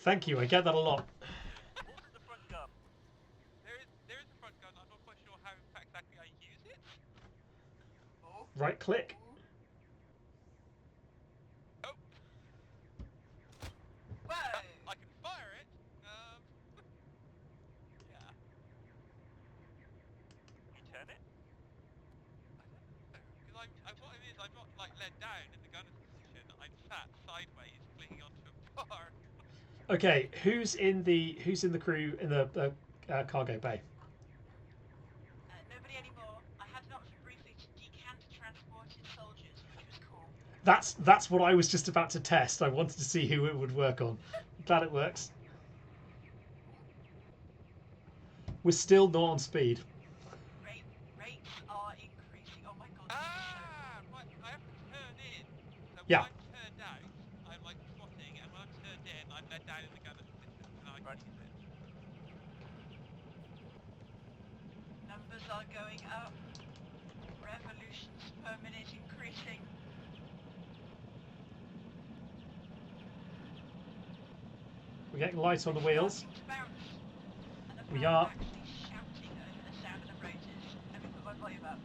Thank you. I get that a lot. What's the front gun? There is a front gun. I'm not quite sure how exactly I use it. Oh. Right click. Oh, Whoa! I can fire it. Yeah. You turn it. I don't know because what it is. I'm not like led down in the gunner's position. I'm sat sideways, clinging onto a bar. Okay, who's in the crew in the cargo bay? Nobody anymore. I had an option briefly to decant transported soldiers, which was cool. That's what I was just about to test. I wanted to see who it would work on. Glad it works. We're still not on speed. Rates are increasing. Oh my god, this is so Ah, cool. right. I have to turn in. So when Yeah. I'm turned out, I'm like squatting, and when I'm turned in, I'm led down in the gunner's position, and I can use it. Numbers are going up. Revolutions per minute increasing. We're getting light on the We're wheels. starting to bounce. And the We fan is are. actually shouting over the sound of the rotors. Let me put my volume up.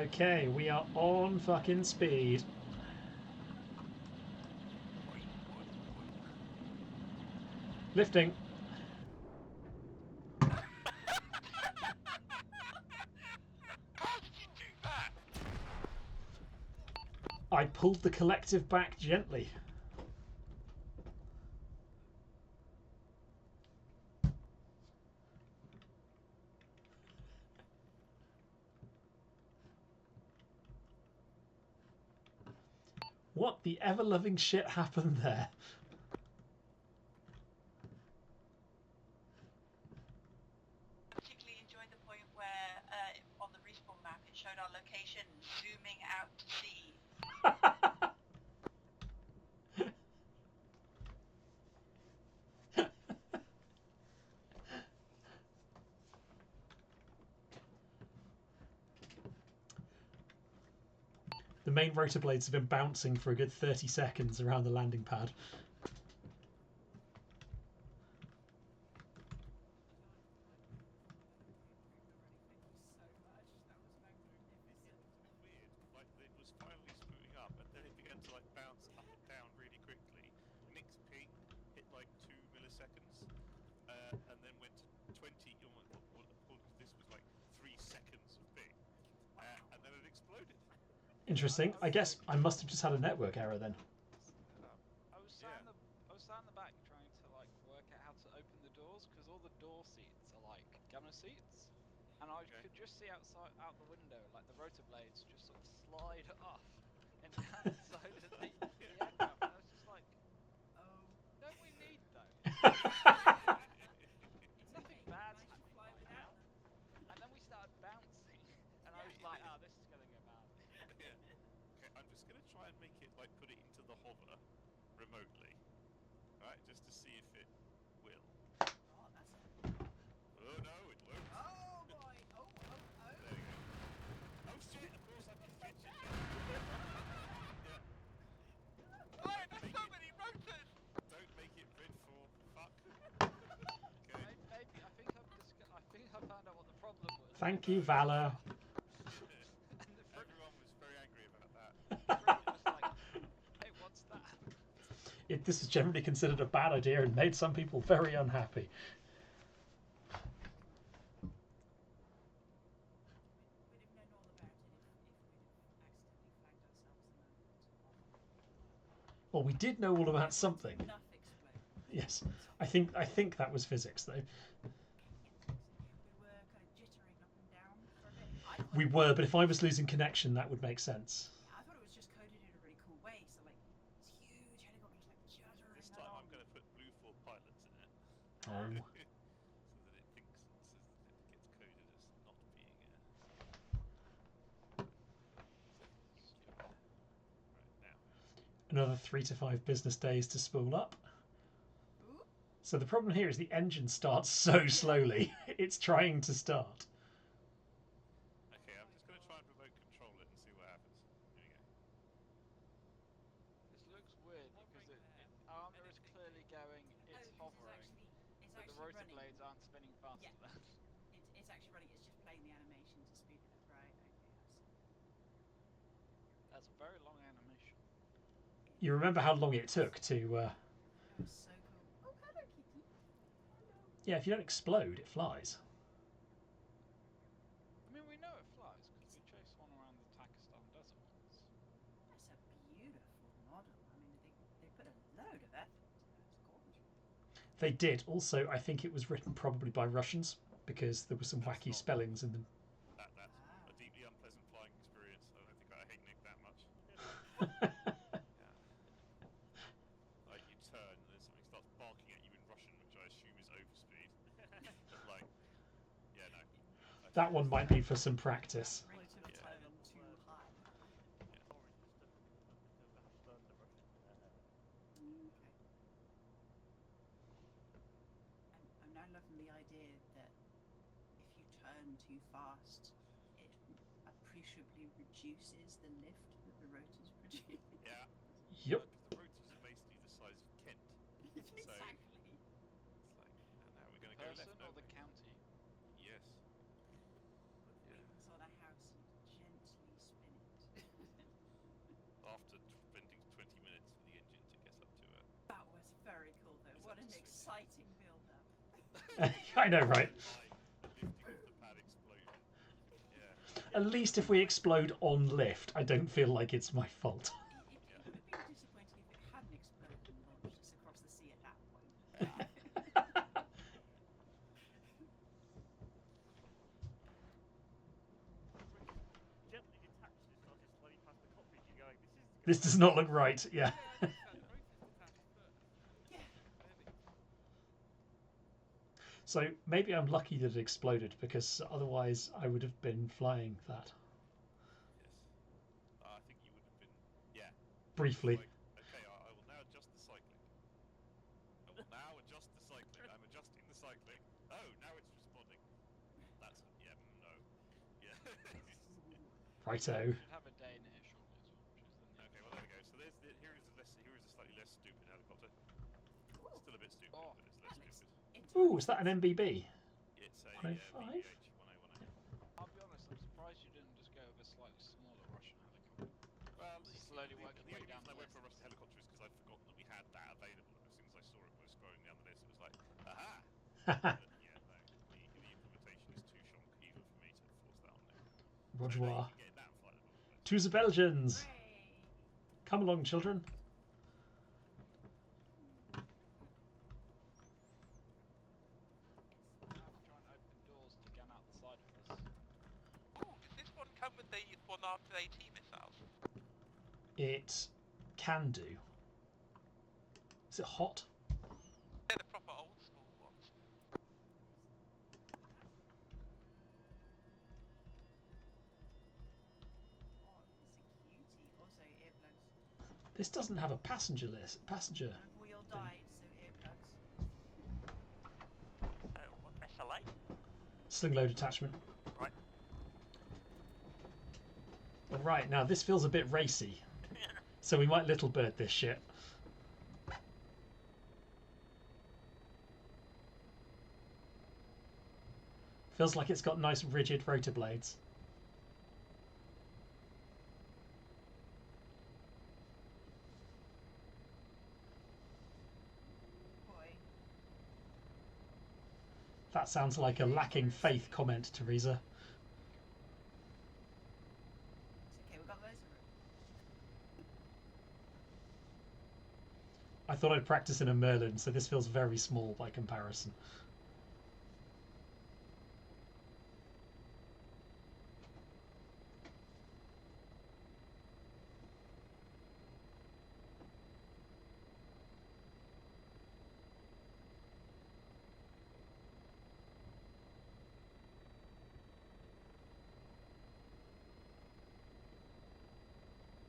Okay, we are on fucking speed. Lifting. How did you do that? I pulled the collective back gently. What the ever-loving shit happened there? I particularly enjoyed the point where on the respawn map it showed our location zooming out to sea. The main rotor blades have been bouncing for a good 30 seconds around the landing pad. Weird. Like it was finally spooling up, and then it began to like bounce up and down really quickly. Nick's ping hit like 2 milliseconds, and then went to 20. This was like 3 seconds of ping, and then it exploded. Interesting. I guess I must have just had a network error then. I was sat in the back trying to like work out how to open the doors because all the door seats are like gunner seats, and I could just see out the window like the rotor blades just sort of slide off and down the side of the aircraft. And I was just like, Oh. don't we need those? Nothing bad's happening right now. And then we started bouncing, and I was like, oh, this is gonna go bad. Yeah. Okay, I'm just gonna try and make it like put it into the hover remotely, right? Just to see if it will. Oh, that's it. Oh no, it won't. Oh boy. Oh. There you go. Oh shit! Of course I'm just pitching. Yeah. Why are there so many rotors? Don't make it red for fuck. Okay. Maybe I think I found out what the problem was. Thank you, Valor. And the Everyone was very angry about that. Bridget was like, hey, what's that? This is generally considered a bad idea and made some people very unhappy. We'd have known all about it if we'd have accidentally flagged ourselves the moment. Well, we did know all about something. Enough explode. Yes. I think that was physics, though. We were kind of jittering up and down for a bit. We were, but if I was losing connection, that would make sense. I thought it was just coded in a really cool way. So like this huge helicopter like juddering This time along. I'm going to put Blue 4 pilots in it. Oh. So that it thinks it gets coded as not being right now. Another 3 to 5 business days to spool up. Ooh. So the problem here is the engine starts so slowly. It's trying to start. Okay, I'm just going to try and remote control it and see what happens. Here we go. This looks weird because armor is clearly going, it's hovering, It's but the actually rotor running. blades aren't spinning faster Yeah. than. It's actually running. It's just playing the animation to speed it up. Right. Okay. That's a very long animation. You remember how long it took to... That was so cool. Oh, hello, Kitty. Hello. Yeah, if you don't explode, it flies. I mean, we know it flies because we chased one around the Takistan Desert once. That's a beautiful model. I mean, they put a load of effort into that. It's gorgeous. They did. Also, I think it was written probably by Russians because there were some That's wacky not- spellings in them. That's a deeply unpleasant flying experience. I don't think I hate Nick that much. Yeah. Like you turn and then something starts barking at you in Russian, which I assume is overspeed. But like, yeah, no. That one might be for some practice. Rate of Yeah. turn too high. Okay. I'm now loving the idea that if you turn too fast, it appreciably reduces the lift that the rotors produce. Yeah. Yep. Because the rotors are basically the size of Kent. Exactly. It's like, now we're going to go Person left. or aren't the we? county? Yes. Yeah. Wings on a house and gently spin it. After spending 20 minutes for the engine to get up to it. That was very cool though. What an exciting build-up. I know, right? The lifting of the pad explosion. Yeah. At least if we explode on lift, I don't feel like it's my fault. It would have been disappointing if it hadn't exploded and launched us across the sea at that point. Gently detached and started sliding past the cockpit. You're going, This does not look right. Yeah. Yeah, that rotor's detached first. Yeah. Clearly. So maybe I'm lucky that it exploded because otherwise I would have been flying that Yes. I think you would have been. Yeah. briefly. Like, okay, I will now adjust the cycling. I will now adjust the cycling. I'm adjusting the cycling. Oh, now it's responding. That's yeah, no. Yeah. Righto. Should have a day near shortly as well, which is the Okay, well there we go. So here is a slightly less stupid helicopter. Still a bit stupid, Oh. but it's less That looks stupid. Ooh, is that an MBB? It's a 105? VH 1010. I'll be honest, I'm surprised you didn't just go with a slightly smaller Russian helicopter. Well, Slowly the work your way only down reason I the went for a list. Russian helicopter is because I'd forgotten that we had that available. And as soon as I saw it was scrolling down the list, it was like, aha! But yeah, no, the implementation is too shonky for me to force that on there. Roger. So now you can get that and fly the Volvo. To the Belgians. Hooray. Come along, children. I have to try and open doors to get out the side of this. Oh, does this one come with the one after AT missiles? It can do. Is it hot? They're the proper old school ones. Oh, it's a cutie. Also, earplugs. This doesn't have a passenger list. Passenger. We all died, so earplugs. What, SLA? Sling load attachment. Right. All right, now this feels a bit racy, so we might little bird this shit. Feels like it's got nice rigid rotor blades. Boy. That sounds like a lacking faith comment, Teresa. It's okay, we've got loads of room. I thought I'd practice in a Merlin, so this feels very small by comparison.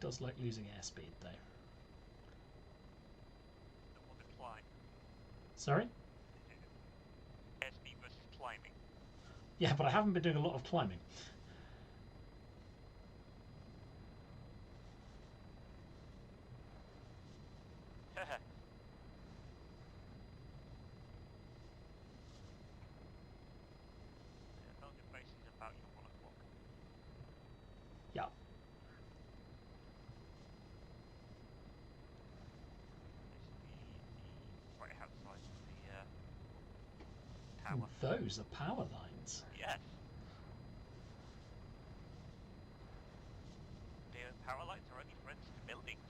Does like losing airspeed though. Don't want to climb. Sorry? Airspeed versus climbing. Yeah, but I haven't been doing a lot of climbing. Yeah. Right outside the Ooh, tower. those are power lines. Yes. The power lines are only friends to buildings.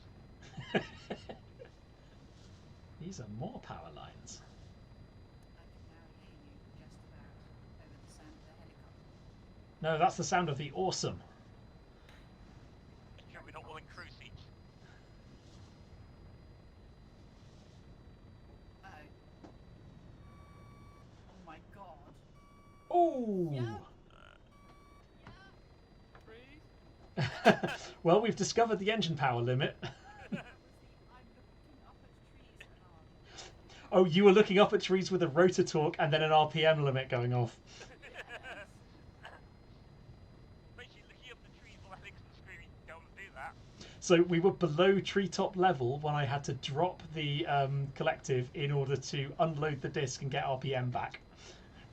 These are more power lines. I can now hear you just about over the sound of the helicopter. No, that's the sound of the awesome. Sure, we're not all in crew seats. Oh. Oh my god. Ooh. Yeah. Well, we've discovered the engine power limit. That was the I'm looking up at trees alarm. Oh, you were looking up at trees with a rotor torque and then an RPM limit going off. Yes. Basically, looking up the trees while Alex was screaming, don't do that. So we were below treetop level when I had to drop the collective in order to unload the disc and get RPM back,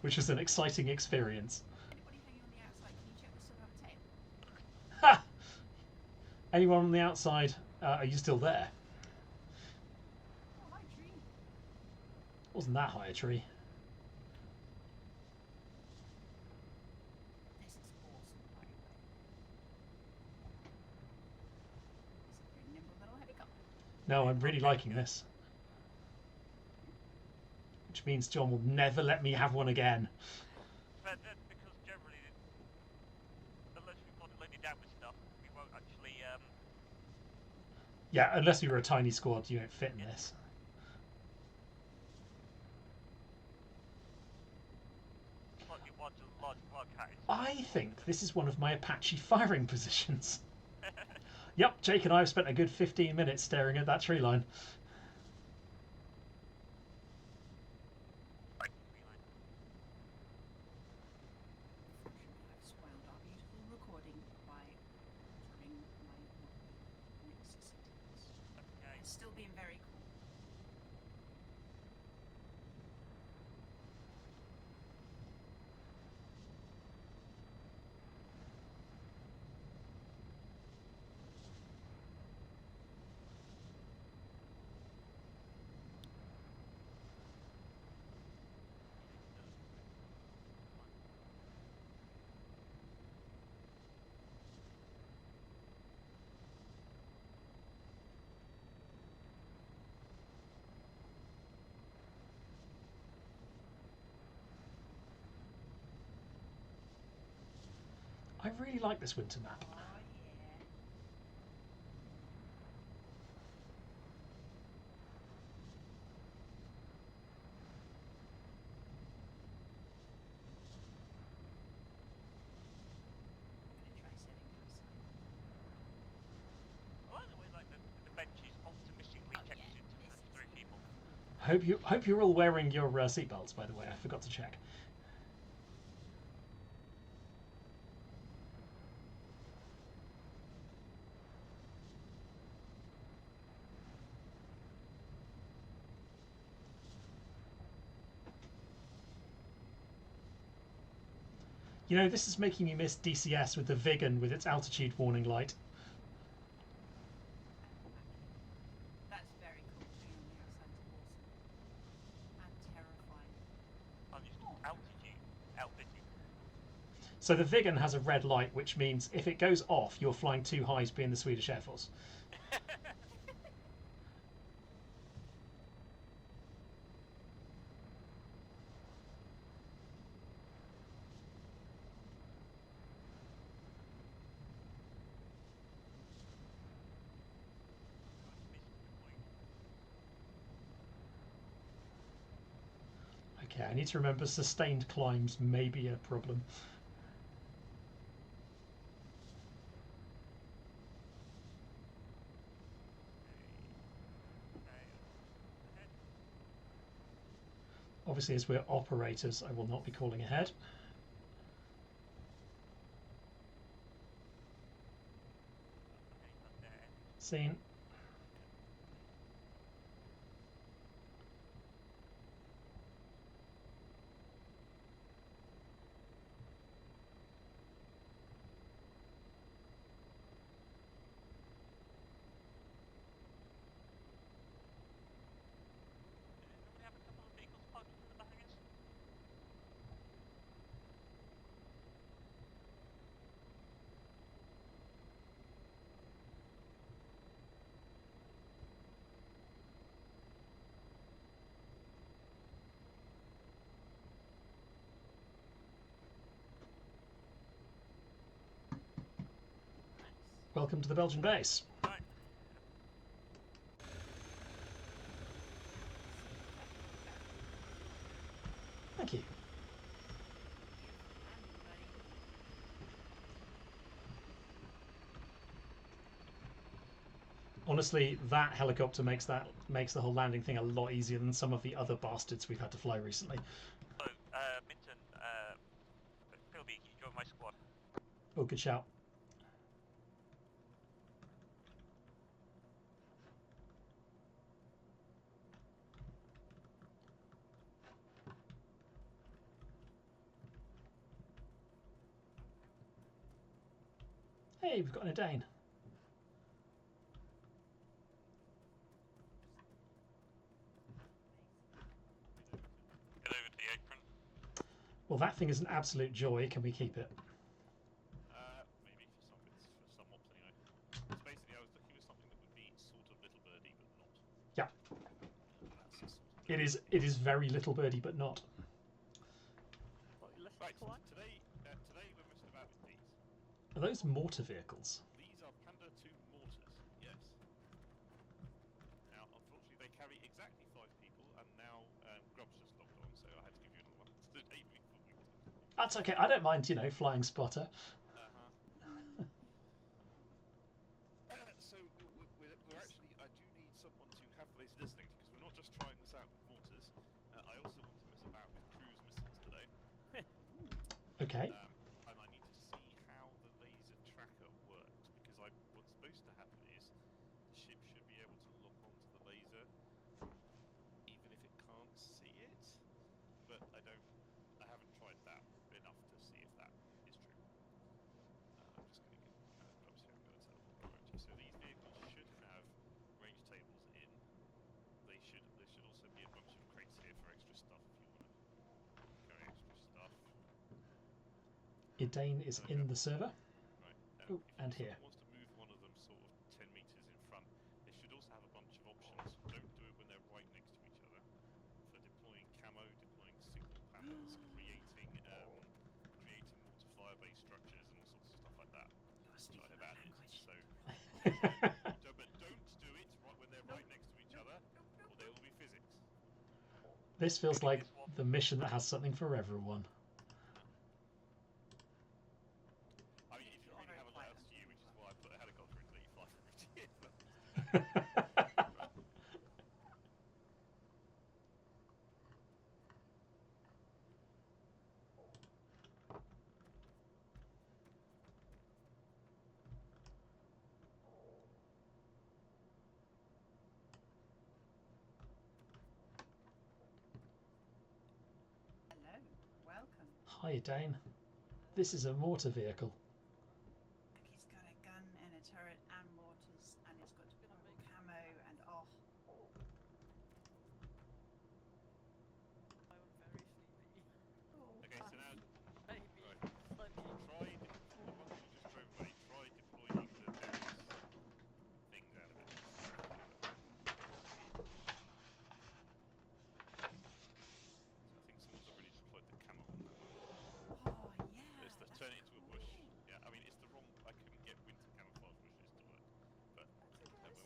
which was an exciting experience. Anybody hanging on the outside, can you check we still have a tail? Ha! Anyone on the outside? Are you still there? Oh, hi tree. Wasn't that high a tree? This is awesome, by the way. It's a very nimble little helicopter. No, I'm really liking this. Which means John will never let me have one again. But that's because generally, unless we've got it loaded down with stuff, we won't actually, Yeah, unless we were a tiny squad, you don't fit in this. like your large wildcat. I think this is one of my Apache firing positions. Yep, Jake and I have spent a good 15 minutes staring at that tree line. Unfortunately, I've spoiled our beautiful recording by altering my next settings. Okay. It's still being very cool. I really like this winter map. Oh yeah. I'm gonna try setting outside. I like the way like the bench is optimistically Oh, kept yeah, into this is 3 people. Hope you're all wearing your seatbelts, by the way. I forgot to check. You know, this is making me miss DCS with the Vigan with its altitude warning light. That's very cool. Being on the outside is awesome. And terrifying. I'm used to altitude, altitude. So the Vigan has a red light, which means if it goes off, you're flying too high to be in the Swedish Air Force. Okay, I need to remember sustained climbs may be a problem. Obviously, as we're operators, I will not be calling ahead. Seen. Welcome to the Belgian base. Right. Thank you. Honestly, that helicopter makes the whole landing thing a lot easier than some of the other bastards we've had to fly recently. So, Minton, Philby, can you join my squad? Oh, good shout. Hey, we've got an Dane. Get over to the apron. Well, that thing is an absolute joy. Can we keep it? Maybe for some mobs anyway. So basically, I was looking for something that would be sort of little birdie, but not. Yeah. That's the sort of It is very little birdie, but not. Slightly less Right, inclined. today we're messing about with these. Are those mortar vehicles? These are Panda 2 mortars, yes. Now, unfortunately, they carry exactly 5 people, and now Grub's just logged on, so I had to give you another one today before we talked. That's okay. I don't mind, you know, flying spotter. So we're actually, I do need someone to have laser designated, because we're not just trying this out with mortars. I also want to mess about with cruise missiles today. Okay. And I need to see how the laser tracker works, because what's supposed to happen is the ship should be able to lock onto the laser even if it can't see it, but I haven't tried that enough to see if that is true. I'm just going to get Grubs here, I'm going to tell them what we're. So these vehicles should have range tables in. There should also be a bunch of crates here for extra stuff if you want to carry extra stuff. Idane is in the server. Right. Oh, and if here. someone wants to move one of them sort of 10 meters in front, they should also have a bunch of options. Don't do it when they're right next to each other. For deploying camo, deploying signal panels, creating mortar fire-based structures and all sorts of stuff like that. You're Sorry speaking about my it. language. So, but don't do it right when they're right next to each other, or there will be physics. This feels like the mission that has something for everyone. I mean, if you really have a lot else to you, which is why I put a helicopter in to let you fly from it here. Hello, welcome. Hi, Idane. This is a mortar vehicle. It's got a gun and a turret and mortars, and it's got horrible camo and oh. I'm very sleepy. Okay, so now, Maybe right. slightly. Try, the ones you just drove away, try deploying the various things out of it. So I think someone's already deployed the camo on that one. Oh yeah. Let's that's turn it into a cool. bush. Yeah, I mean, it's the wrong, I couldn't get winter camouflage bushes to work. But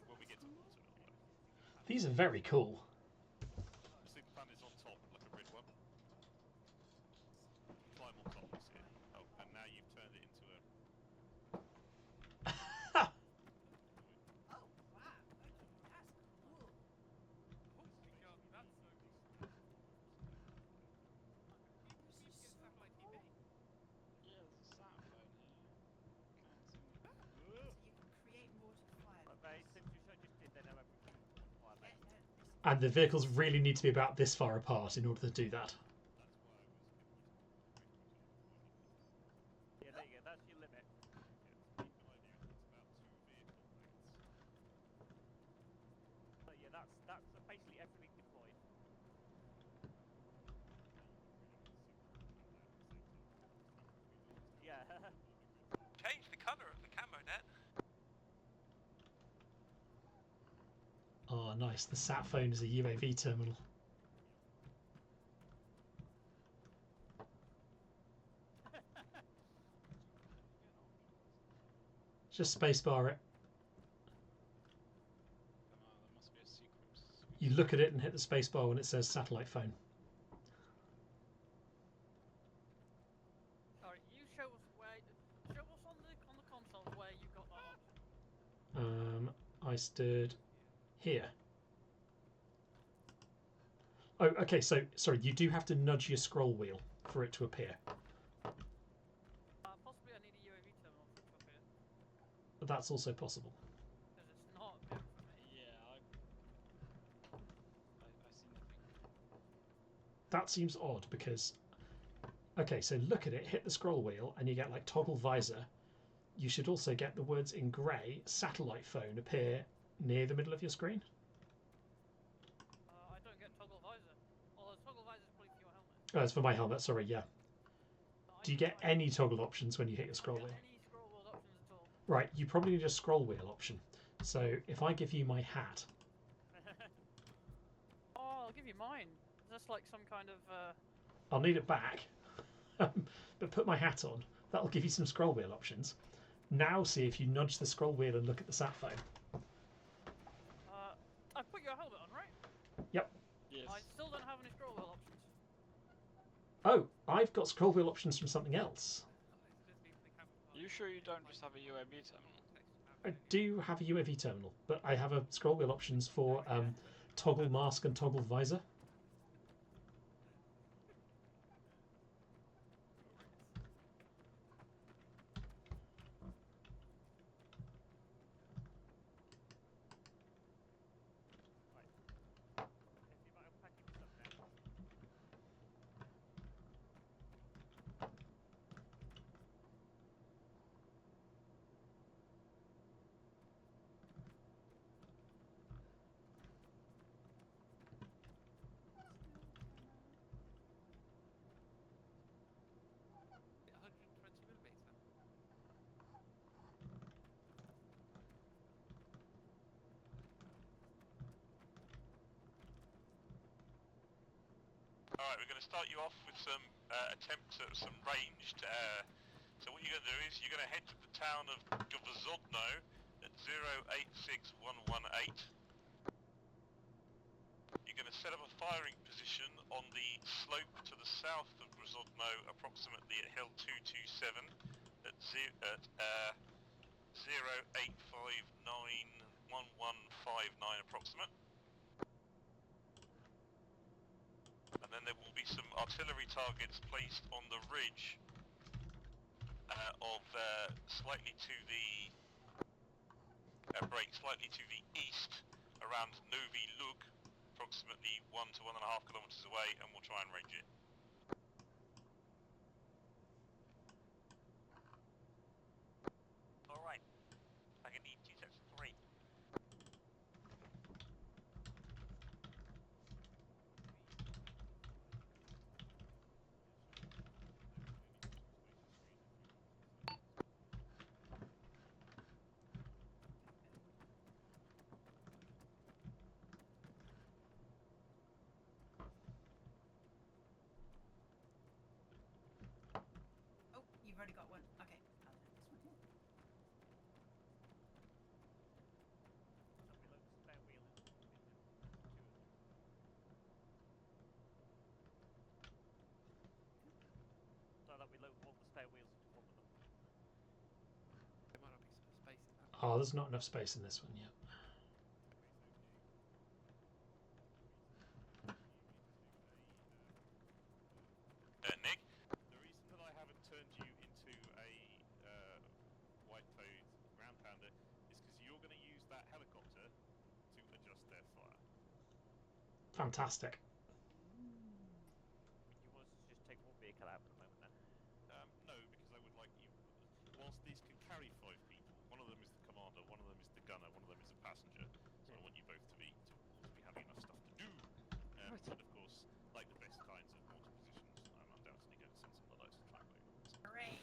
when we get to autumn, it'll work. These are very cool. The signal pan is on top, like a red one. Climb on top, you see it. Oh, and now you've turned it into a... Oh wow. Okay, that's cool. Holy god, that's so cool. Did you get satellite TV? Yeah, there's a sat phone here. Can't seem to... So you can create mortar fire. But they, since you just did, they know everything on fire Yeah, base. no, this- And the vehicles really need to be about this far apart in order to do that. That's why I was a bit worried to each other before I looked at it. Yeah, there you go. That's your limit. Yeah, to keep an idea, it's about 2 vehicle lengths. So yeah, that's basically everything deployed. Yeah. Change the colour of the camo net. Oh, nice. The sat phone is a UAV terminal. Just spacebar it. There must be a sequence. You look at it and hit the spacebar when it says satellite phone. Alright, you show us on the console where you got that option. I stood here. Oh, okay. So sorry, you do have to nudge your scroll wheel for it to appear. Possibly I need a UAV terminal for it to appear. But that's also possible. Because it's not appearing for me. Yeah, I see nothing. That seems odd because, okay, so look at it, hit the scroll wheel, and you get like toggle visor. You should also get the words in grey, satellite phone, appear near the middle of your screen. I don't get toggle visor. Although toggle visor is probably for your helmet. Oh, it's for my helmet, sorry, yeah. Do you get any toggle options when you hit your scroll wheel? Any scroll wheel options at all? Right, you probably need a scroll wheel option. So if I give you my hat, Oh, I'll give you mine. That's like some kind of. I'll need it back. But put my hat on, that'll give you some scroll wheel options. Now see if you nudge the scroll wheel and look at the sat phone. I put your helmet on, right? Yep. Yes. I still don't have any scroll wheel options. Oh, I've got scroll wheel options from something else. Are you sure you don't just have a UAV terminal? I do have a UAV terminal, but I have a scroll wheel options for toggle mask and toggle visor. Alright, we're going to start you off with some attempts at some ranged air. So what you're going to do is you're going to head to the town of Gvozodno at 086118. You're going to set up a firing position on the slope to the south of Gvozodno, approximately at hill 227 at 08591159 approximate. And then there will be some artillery targets placed on the ridge slightly to the slightly to the east around Novi Lug, approximately 1 to 1.5 kilometers away, and we'll try and range it. All right, I can need 2 sets of 3. Oh, you've already got one. Okay, I'll take this one here. So that we load all the spare wheels into one of them. There might not be some space in that. Oh, there's not enough space in this one yet. Nick? The reason that I haven't turned you into a white toad ground pounder is because you're going to use that helicopter to adjust their fire. Fantastic. You want us to just take one vehicle out at the moment then? No, because I would like you. Whilst these can carry 5 people, one of them is the commander, one of them is the gunner, one of them is a passenger. So I want you both to be having enough stuff to do. And of course, like the best kinds of mortar positions, I'm undoubtedly going to send some Luddites to try and blow your horns. Hooray!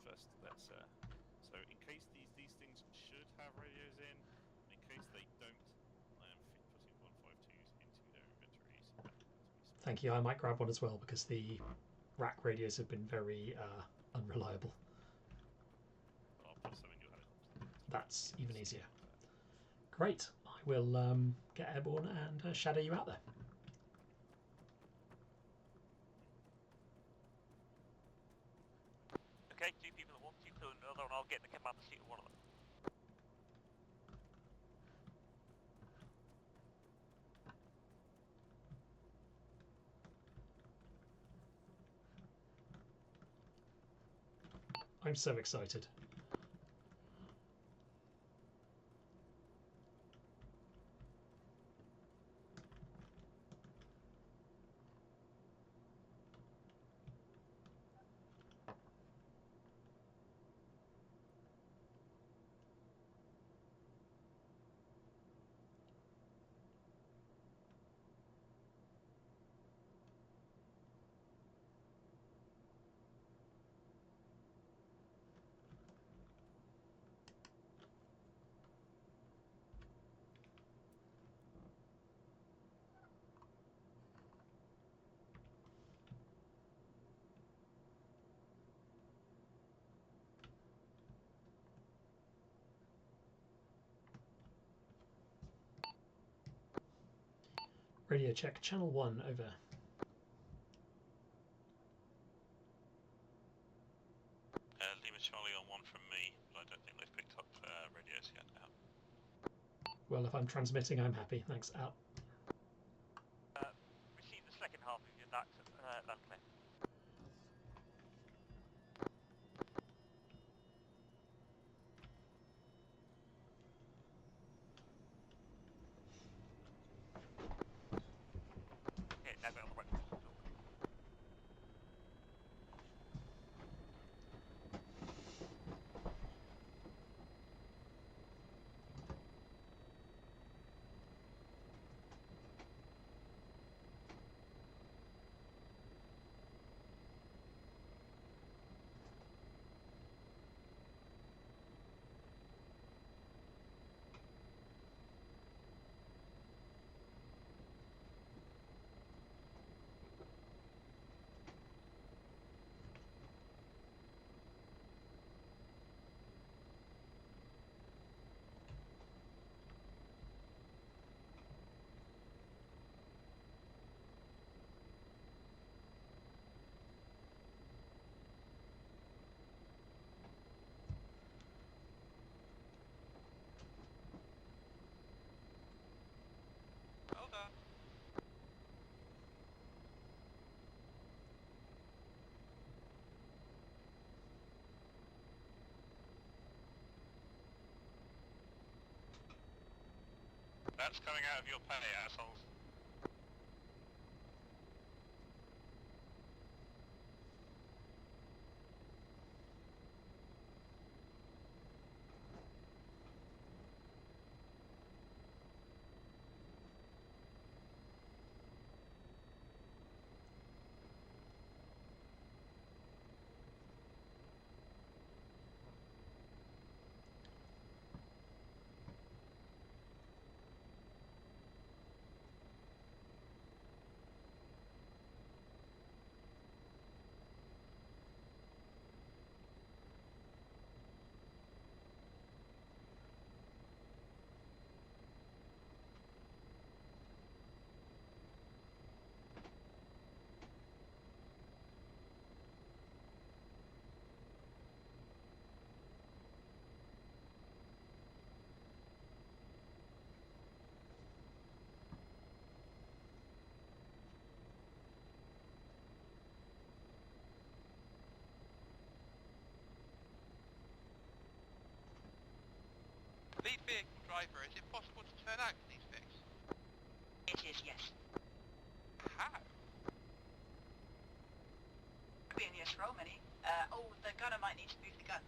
First, let's so in case these things should have radios in case they don't, I am putting 152s into their inventories. Thank you. I might grab one as well because the rack radios have been very unreliable. I'll put some in your helicopter. That's even easier. Great. I will get airborne and shadow you out there. Okay, 2 people at one, 2 people at another, and I'll get in the commander seat of one of them. I'm so excited. Radio check, channel 1, over. Lima Charlie on 1 from me, but I don't think they've picked up radios yet. Out. Well, if I'm transmitting, I'm happy. Thanks, out. Receive the second half of your that clear. Okay, now go on the right. Well done. That's coming out of your pay, assholes. Lead vehicle driver, is it possible to turn out for these things? It is, yes. How? Could be in the yes roll, Minnie. Oh, the gunner might need to move the gun.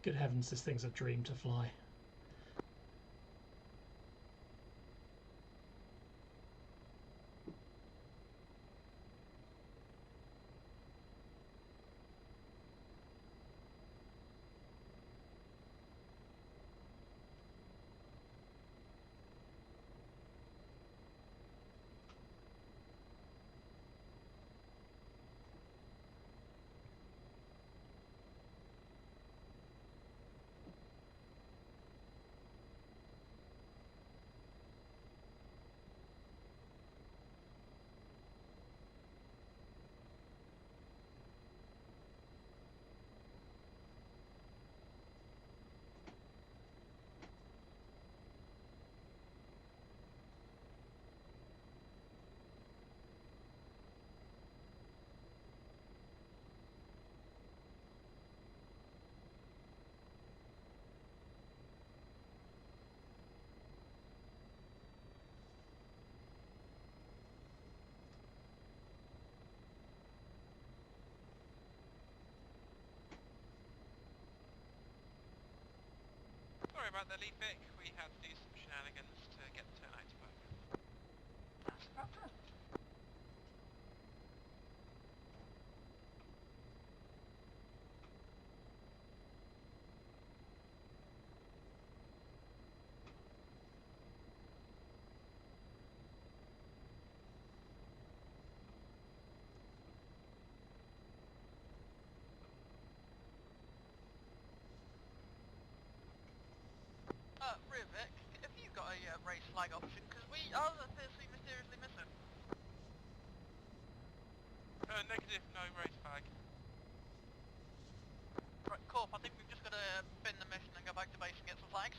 Good heavens, this thing's a dream to fly. Sorry about the lead, Vic. We had to do some shenanigans to get the turnout to work. That's a problem. Rear Vic, have you got a race flag option? Because we are seriously mysteriously missing. Negative, no race flag. Right, Corp, I think we've just got to bin the mission and go back to base and get some flags.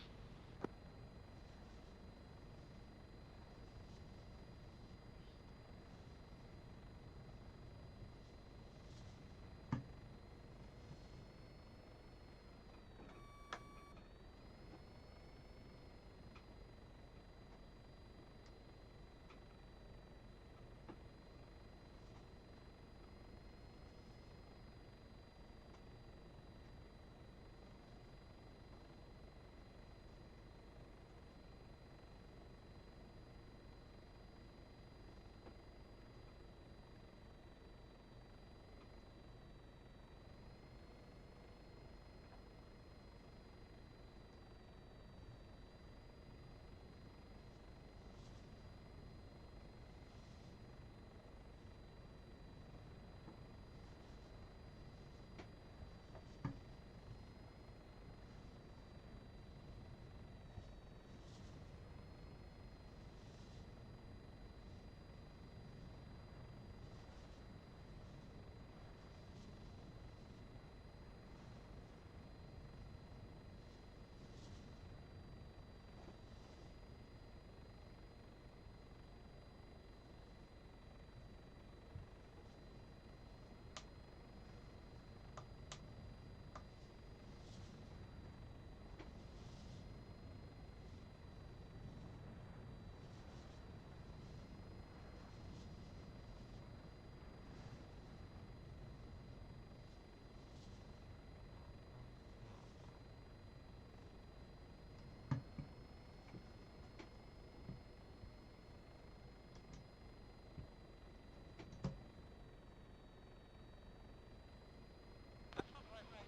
That's not the right way.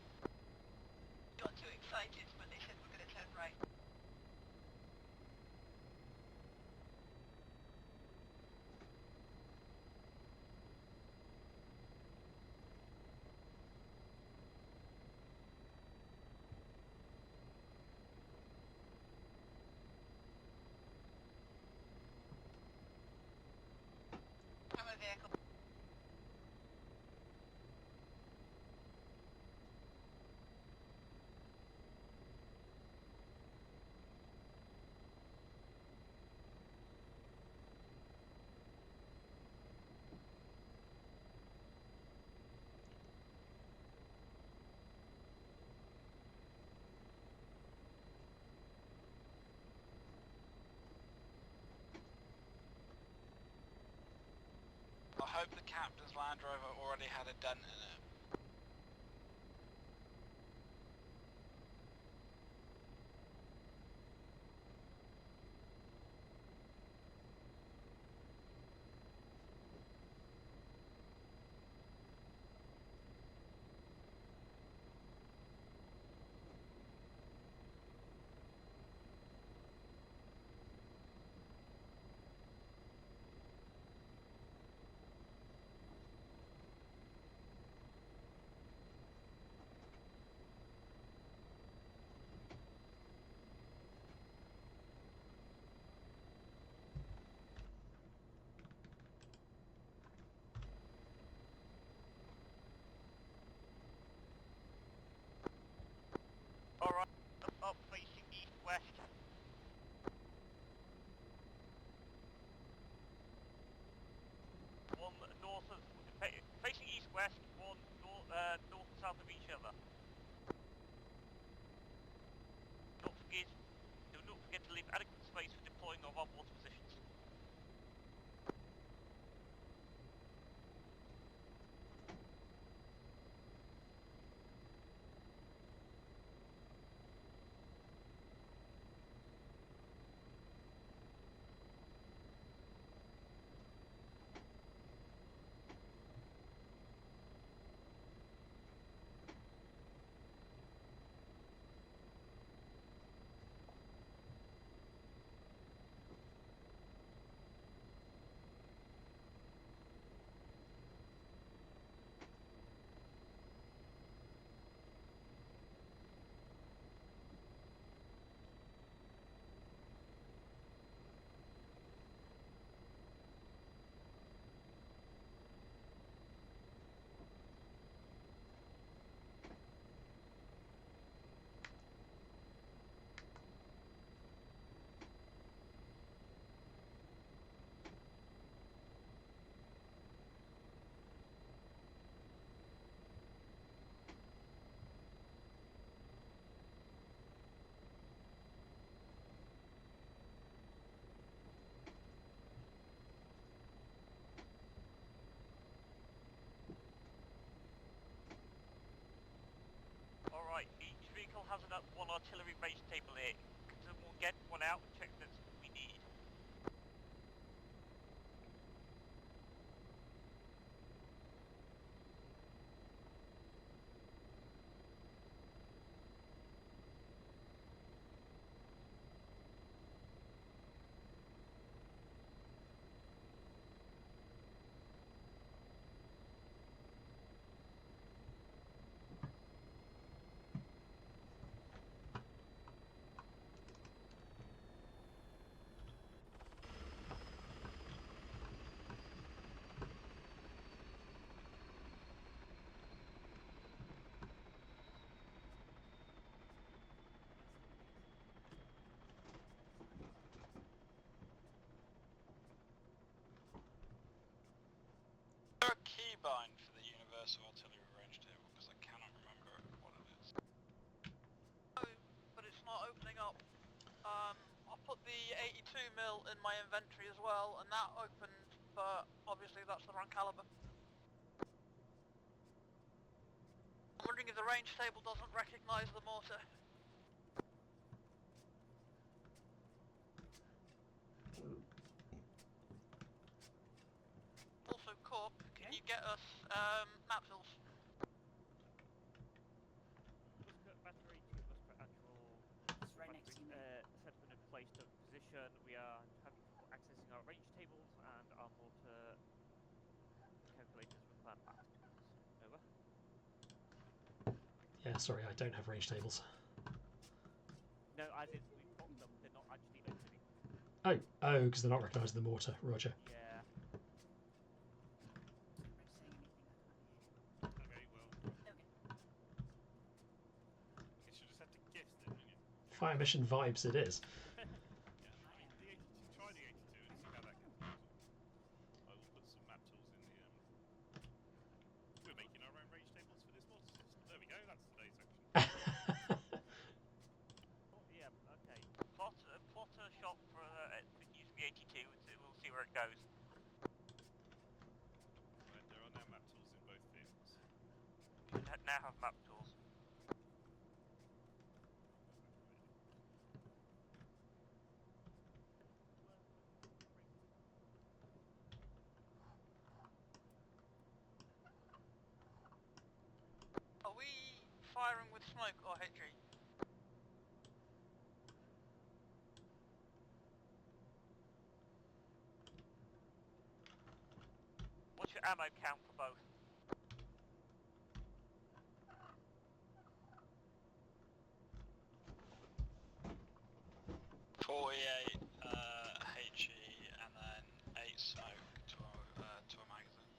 Got too excited when they said we're going to turn right. I'm a vehicle. I hope the captain's Land Rover already had a dent in it. west, one north and south of each other. Do not forget to leave adequate space for deploying of our water positions. Alright, each vehicle has one artillery base table here. So we'll get one out and check that's what we need. Is there a keybind for the Universal Artillery Range Table? Because I cannot remember what it is. Oh, but it's not opening up. I put the 82mm in my inventory as well, and that opened, but obviously that's the wrong caliber. I'm wondering if the range table doesn't recognise the mortar. Also, Corp, can you get us map tools? Musket battery, 2 musket actual. It's right next to me. Settlement in place to position. We are having trouble accessing our range tables and our mortar calculators require map tools. Over. Yeah, sorry, I don't have range tables. No, as in we've got them, they're not actually opening. Oh, because they're not recognising the mortar. Roger. Yeah. Not saying anything, I can't hear you. Okay, well, Okay. I guess you just have to guess then, wouldn't you? Fire mission vibes it is. Yeah, I mean, the 82, try the 82 and see how that goes. I will put some map tools in the, we're making our own range tables for this mortar system. There we go, that's today's action. Oh, yeah, okay. Plot a shot for using the 82 and we'll see where it goes. Right, there are now map tools in both vehicles. We should now have map tools. Are we firing with smoke or HE? What's your ammo count for both? .48 HE and then 8 smoke to a magazine.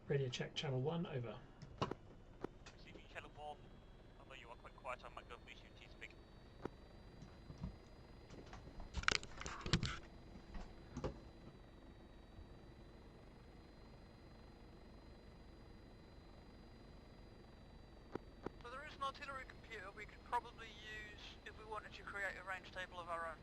Radio check channel 1, over. Receiving channel 1, although you are quite quiet, I might go boost your T-speak. artillery computer we could probably use if we wanted to create a range table of our own.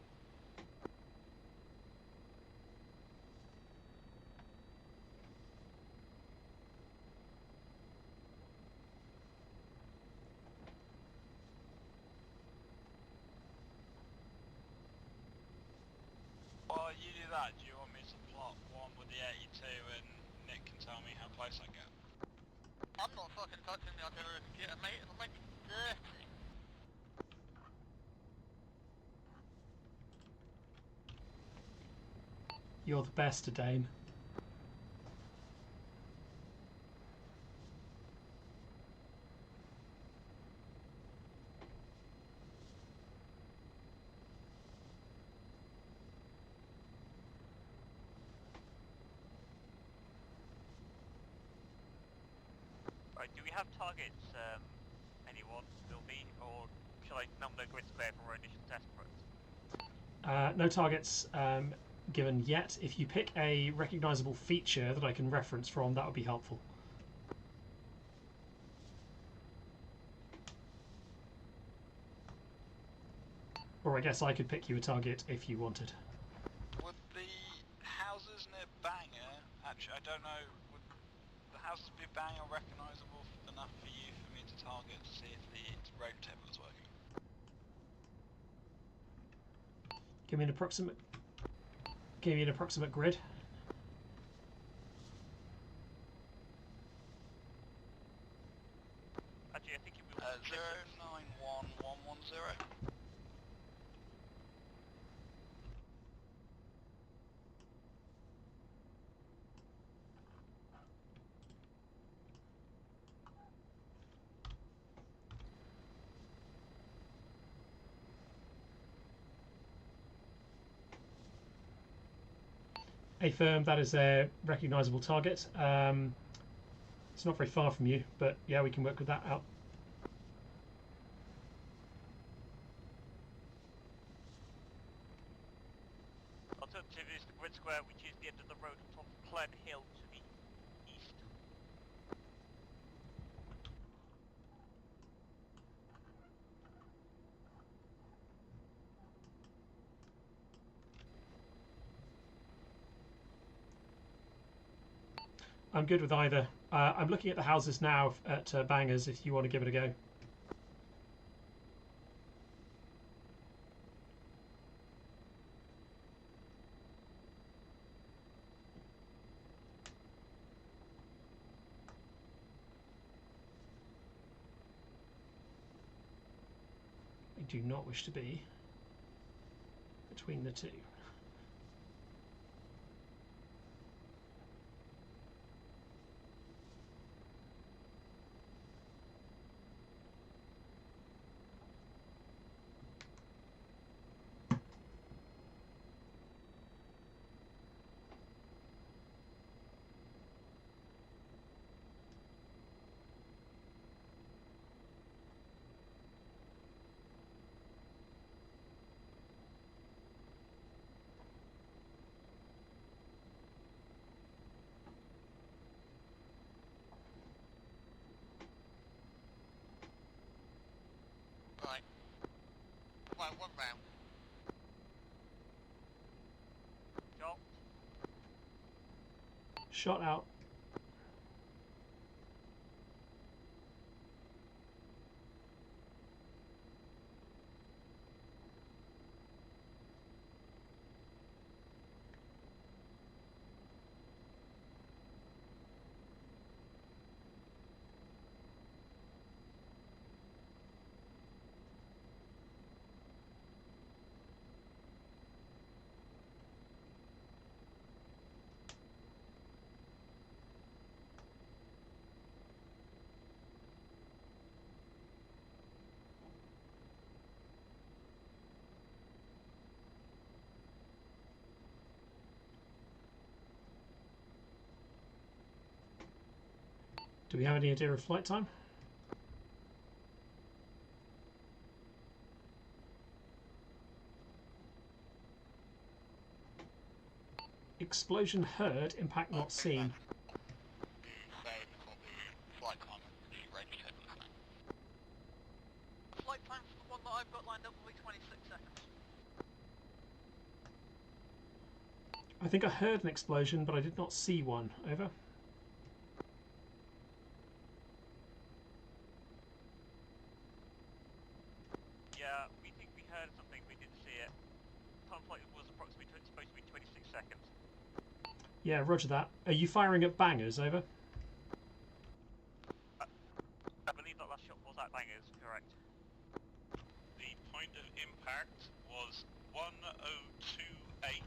While you do that, do you want me to plot one with the 82 and Nick can tell me how close I get? I'm not fucking touching the artillery computer, mate. It'll make me dirty. You're the best, Dane. Right, do we have targets, anyone, Philby, or shall I number grid square for our initial test approach? No targets given yet. If you pick a recognisable feature that I can reference from, that would be helpful. Or I guess I could pick you a target if you wanted. Would the houses near Bangor, actually I don't know, would the houses be Bangor recognisable enough for you for me to target to see if the road table is working? Give me an approximate grid. Actually, I think it will... 091110. Affirm, that is a recognisable target. It's not very far from you, but yeah, we can work with that out. Alternative is the grid square, which is the end of the road on top of Clem Hill to the east. I'm good with either. I'm looking at the houses now at Bangors if you want to give it a go. I do not wish to be between the two. Right. Right, one round. Shot. Shot out. Do we have any idea of flight time? Explosion heard, impact not seen. The same for the flight time and the range table, isn't it? I think I heard an explosion, but I did not see one. Over. Yeah, we think we heard something, we didn't see it. Time flight was approximately supposed to be 26 seconds. Yeah, roger that. Are you firing at bangers? Over. I believe that last shot was at bangers, correct. The point of impact was 1028,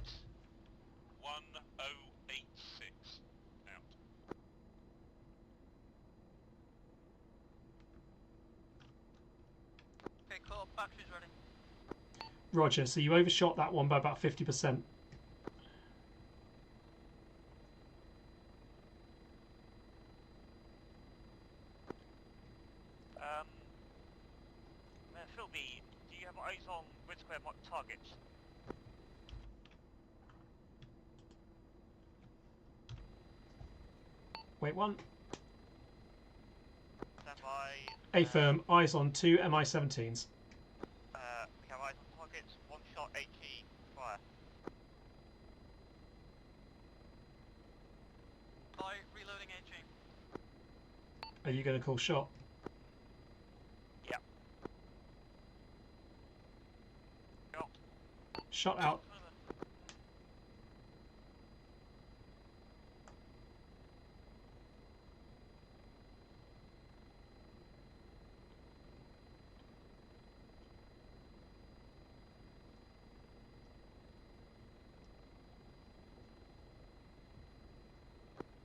1086. Out. Okay, cool. Battery's ready. Roger. So you overshot that one by about 50%. Philby, do you have eyes on Red Square marked targets? Wait one. Stand by. A firm. Eyes on 2 Mi-17s. We have eyes on targets. One shot, HE, fire. By reloading HE. Are you going to call shot? Yeah. Shot. Shot out. Over.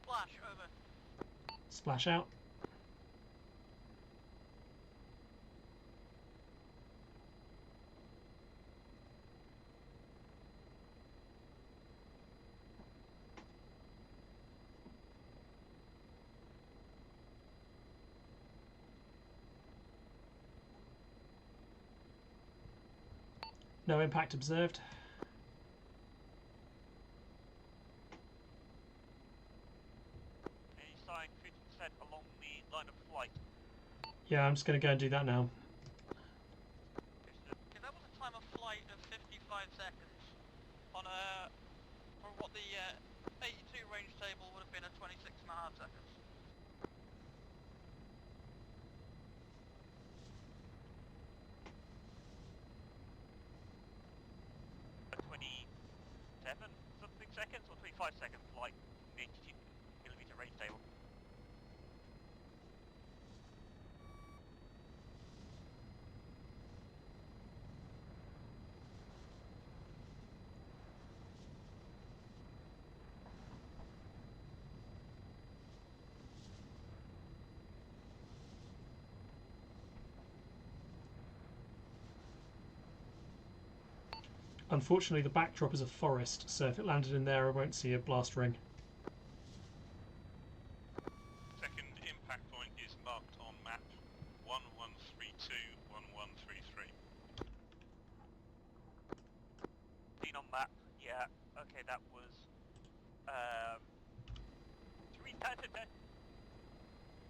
Flash, over. Splash out. No impact observed. Any sign 50% along the line of flight? Yeah, I'm just going to go and do that now. Okay, that was a time of flight of 55 seconds. On a... for what the 82 range table would have been at 26.5 seconds. A 27 something seconds or 25 second flight from the 82mm range table? Unfortunately, the backdrop is a forest, so if it landed in there, I won't see a blast ring. Second impact point is marked on map 1132, 1133. Seen on map, yeah. Okay, that was...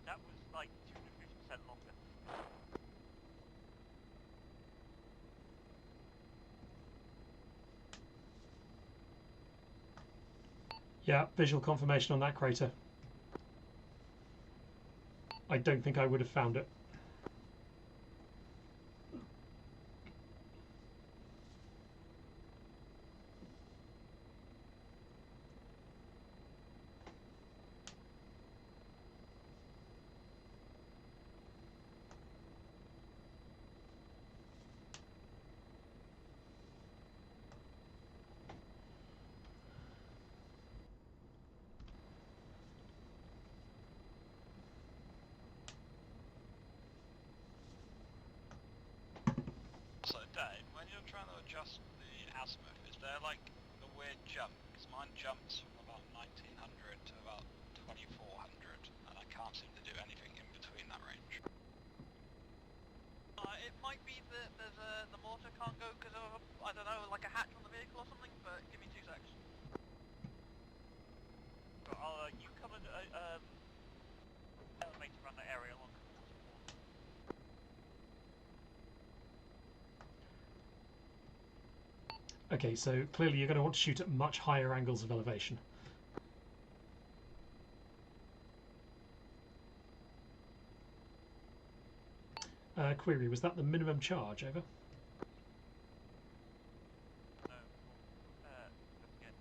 that was like 250% longer. Yeah, visual confirmation on that crater. I don't think I would have found it. So Dave, when you're trying to adjust the azimuth, is there like a weird jump? Because mine jumps from about 1900 to about 2400, and I can't seem to do anything in between that range. It might be that there's the mortar can't go because of, I don't know, like a hatch on the vehicle or something, but give me 2 seconds. But you covered elevator around that area along. Okay, so clearly you're going to want to shoot at much higher angles of elevation. Query, was that the minimum charge? Over. No, again.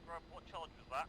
Rob, what charge was that?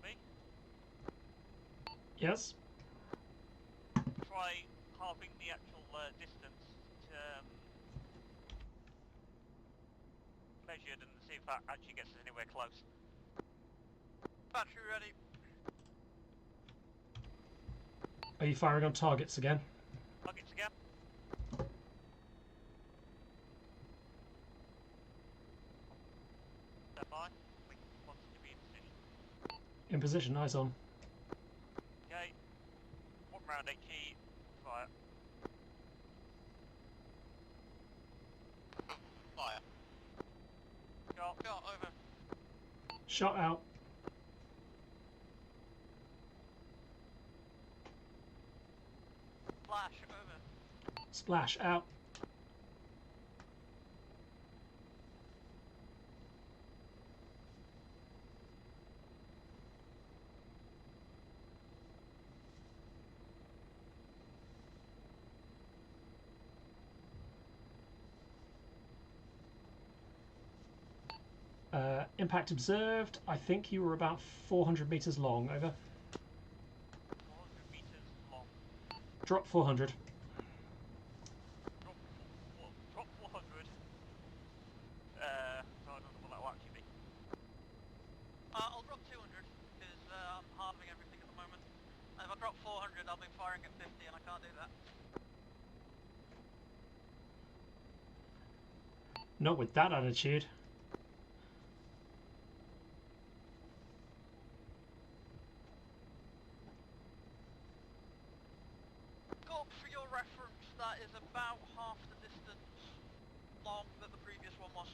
Me? Yes. Try halving the actual distance measured and see if that actually gets us anywhere close. Battery ready. Are you firing on targets again? Targets again. Stand by. We want to be in position. In position, eyes on. Okay. 1 round HE. Fire. Fire. Shot. Shot over. Shot out. Flash over. Splash out. Impact observed. I think you were about 400 meters long. Over. 400 meters long. Drop 400. Drop 400. So I don't know what that will actually be. I'll drop 200 because I'm halving everything at the moment. And if I drop 400, I'll be firing at 50, and I can't do that. Not with that attitude. Corp, for your reference, that is about half the distance long that the previous one was.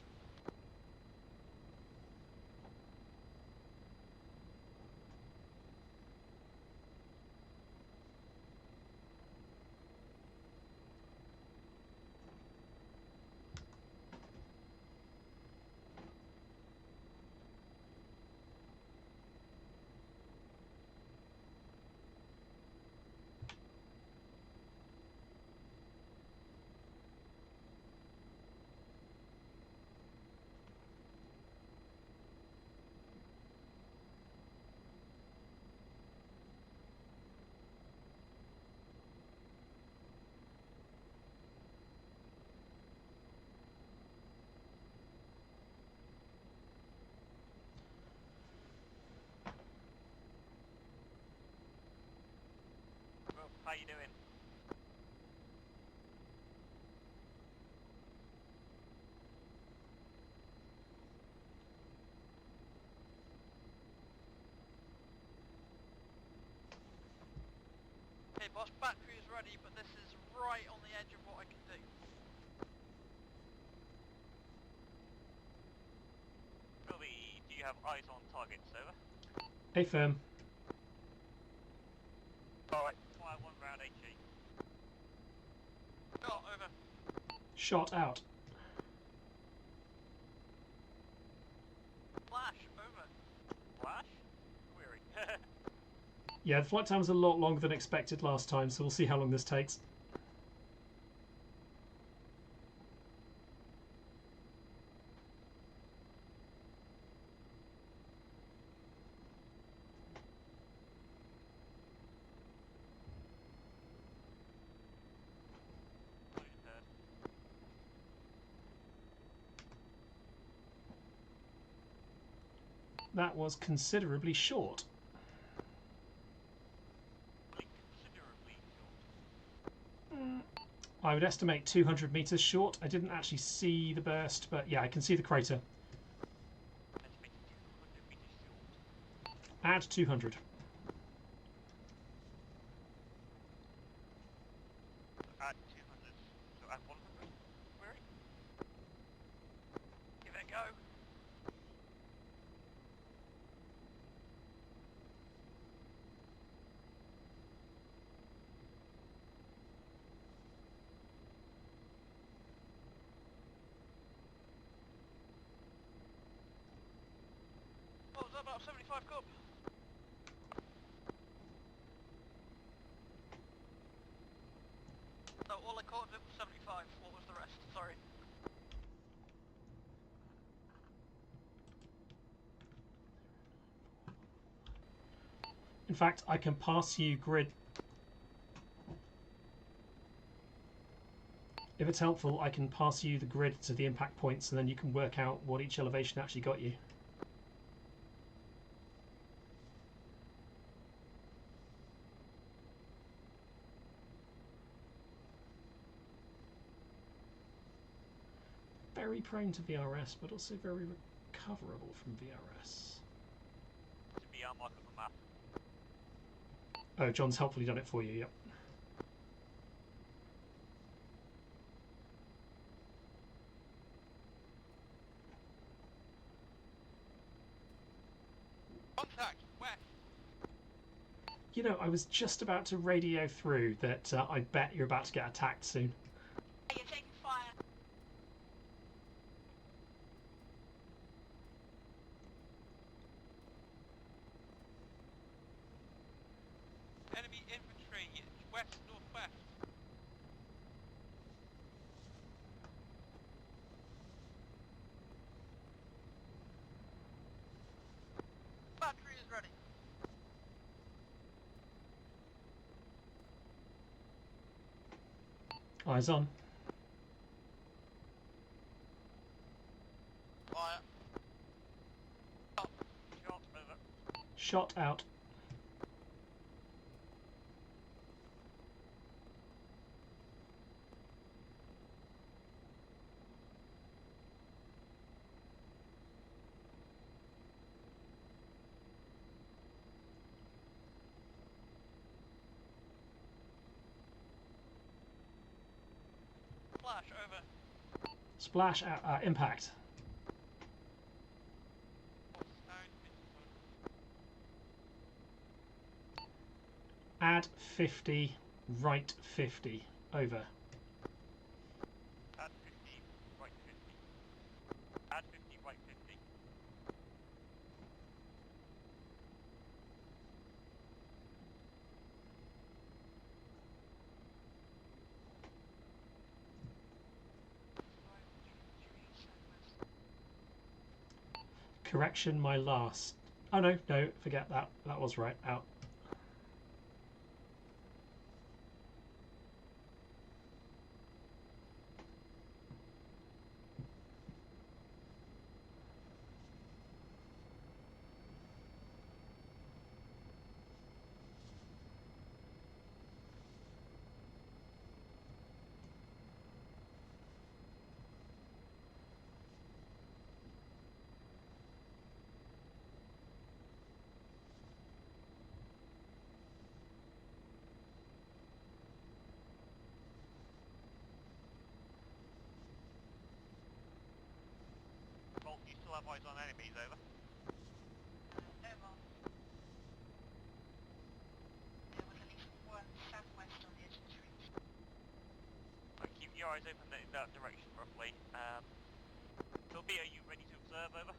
Well, how you doing? Okay, boss, battery is ready, but this is right on the edge of what I can do. Billy, do you have eyes on targets? Over. Affirm. Alright, fire 1 round HE. Shot over. Shot out. Yeah, the flight time was a lot longer than expected last time, so we'll see how long this takes. That was considerably short. Considerably short. I would estimate 200 meters short. I didn't actually see the burst, but yeah, I can see the crater. Estimated 200 meters short. Add 200. Add 200. So add 100. Query. Give it a go. What was that, about 75 cup? No, all I caught of it was 75. What was the rest? Sorry. In fact, I can pass you grid. If it's helpful, I can pass you the grid to the impact points, and then you can work out what each elevation actually got you. Very prone to VRS, but also very recoverable from VRS. To be our mark of the map. Oh, John's helpfully done it for you, yep. Contact, west. You know, I was just about to radio through that I bet you're about to get attacked soon. Hey, you're taking fire. Enemy infantry, west, northwest. Battery is ready. Eyes on. Fire. Shot over. Shot out. Flash, over. Splash out. Impact. Add 50. Right 50. Over. Add 50. Right 50. Add 50. Right 50. Correction, my last. Oh no, no, forget that. That was right. Out. Bolt, you still have eyes on enemies, over. Over. There was at least one southwest on the edge of the trees. Right, keep your eyes open in that direction, roughly. Philby, are you ready to observe, over?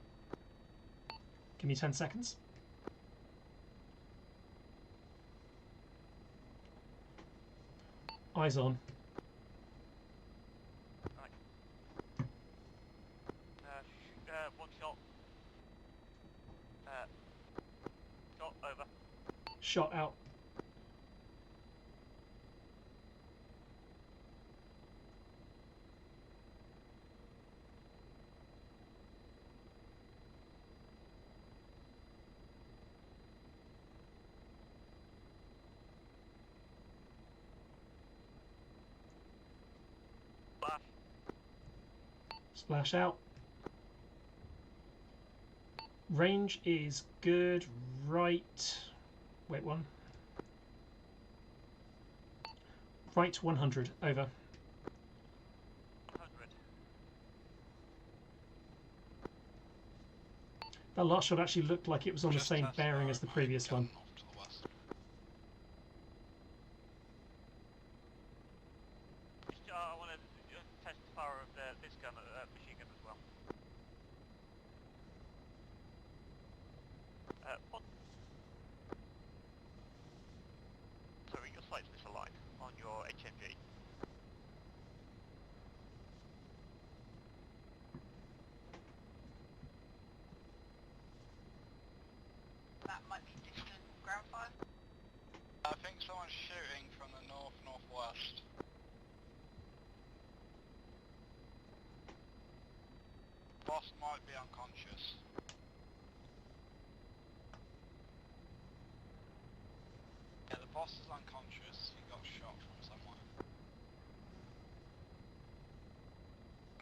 Give me 10 seconds. Eyes on. One shot. Shot over. Shot out. Flash. Splash out. Range is good. Right. Wait, one. Right 100. Over. 100. That last shot actually looked like it was on the Just same test bearing our as the previous gun one. off to the west. I want to test the power of this gun, machine gun as well. What? Sorry, your sight's misaligned on your HMG. That might be distant ground fire. I think someone's shooting from the north-northwest. Boss might be unconscious. Yeah, the boss is unconscious. He got shot from somewhere.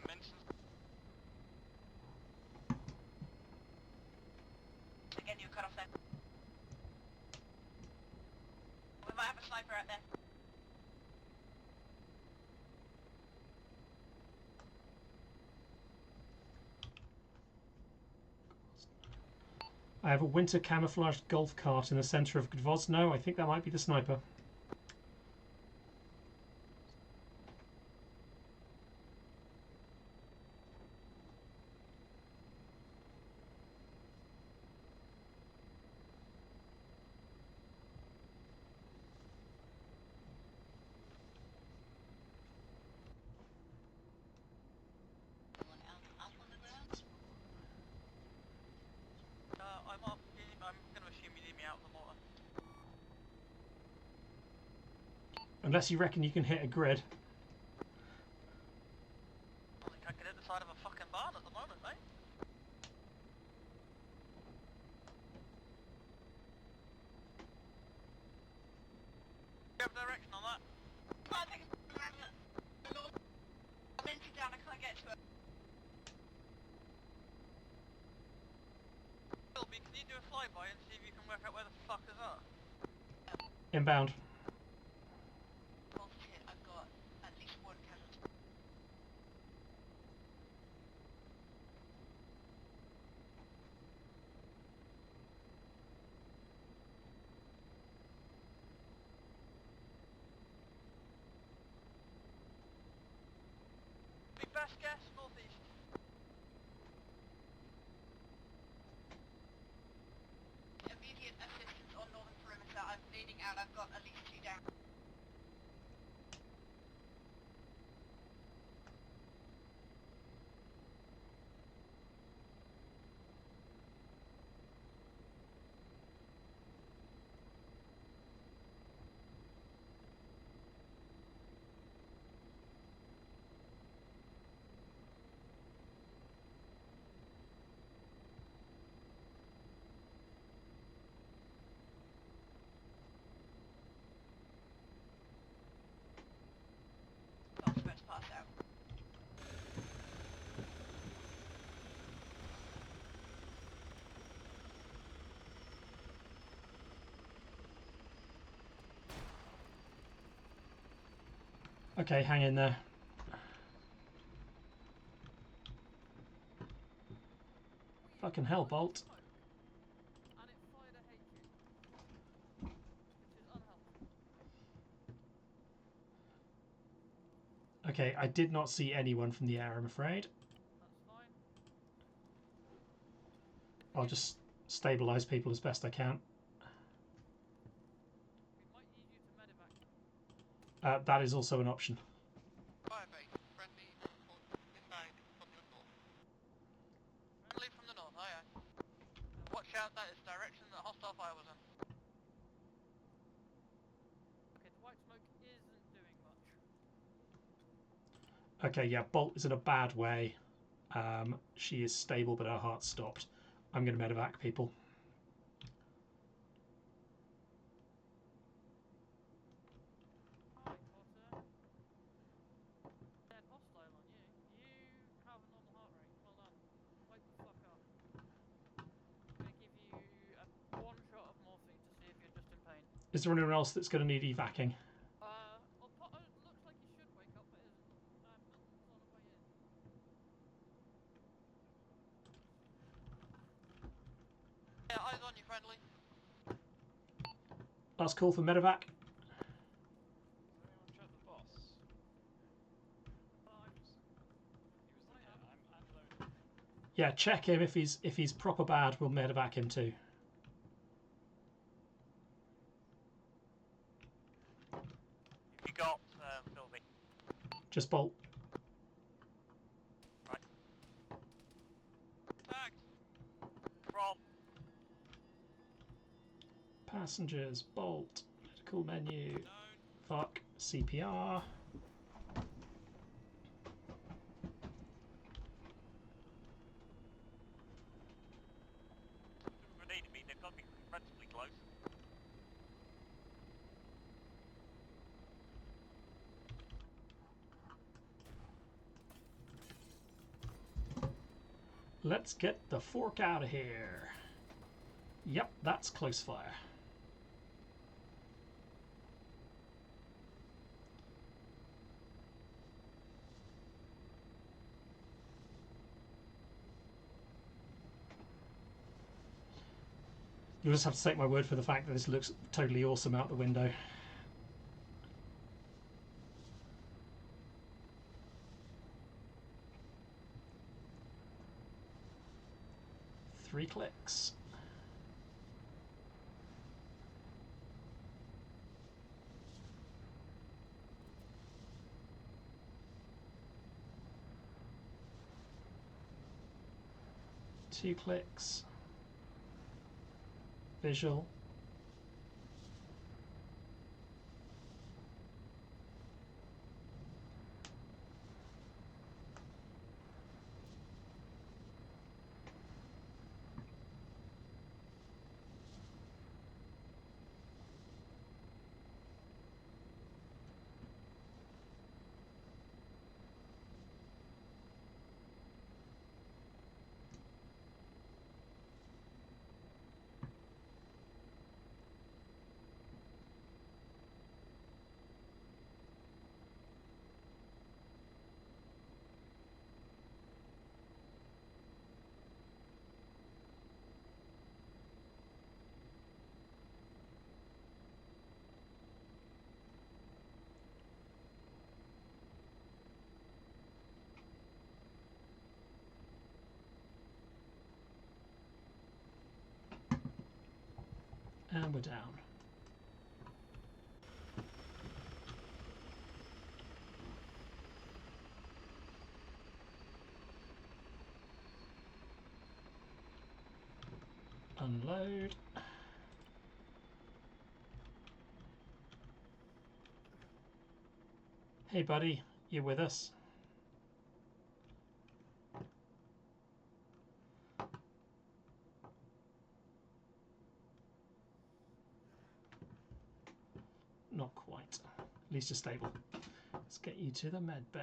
Minson's Again, you're cut off there. We might have a sniper out there. I have a winter camouflaged golf cart in the centre of Gvozno. I think that might be the sniper. Anyone else up on the ground? I'm up. I'm going to assume you need me out of the mortar. Unless you reckon you can hit a grid. I think I could hit the side of a fucking barn at the moment, mate. Do you have a direction on that? I think it's around the north. I'm into down, I can't get to it. Philby, can you do a flyby and see if you can work out where the fuckers are? Inbound. Voltage hit, I've got at least one casualty. Be best guess, northeast. Immediate assistance on northern perimeter. I'm bleeding out. I've got at least 2 down. I was about to pass out. Okay, hang in there. Fucking hell, Bolt. And it fired a HE, which is unhelpful. Okay, I did not see anyone from the air, I'm afraid. That's fine. I'll just stabilise people as best I can. We might need you to medevac. That is also an option. Firebase, friendly on this side from the north. Friendly from the north, aye aye. Watch out, that is direction that hostile fire was in. Okay, the white smoke isn't doing much. Okay, yeah, Bolt is in a bad way. She is stable, but her heart stopped. I'm going to medevac people. Alright, Potter. Dead hostile on you. You have a normal heart rate. Well done. Wake the fuck up. I'm gonna give you one shot of morphine to see if you're just in pain. Is there anyone else that's going to need evacing? Well, Potter looks like he should wake up, but isn't. Milton's on the way in. Yeah, eyes on you, friendly. Last call for medevac. Does anyone check the boss? Times. He was there. I'm loaded. Yeah, check him. If he's proper bad, we'll medevac him too. You got Philby. Just Bolt. Right. Tagged. From. Passengers, Bolt. Medical menu. Known. Fuck. CPR. Grenade me, they've got to be relatively close. Let's get the fork out of here. Yep, that's close fire. You'll just have to take my word for the fact that this looks totally awesome out the window. Three clicks. Two clicks. Visual. And we're down. Unload. Hey buddy, you with us? Not quite. At least you're stable. Let's get you to the med bay.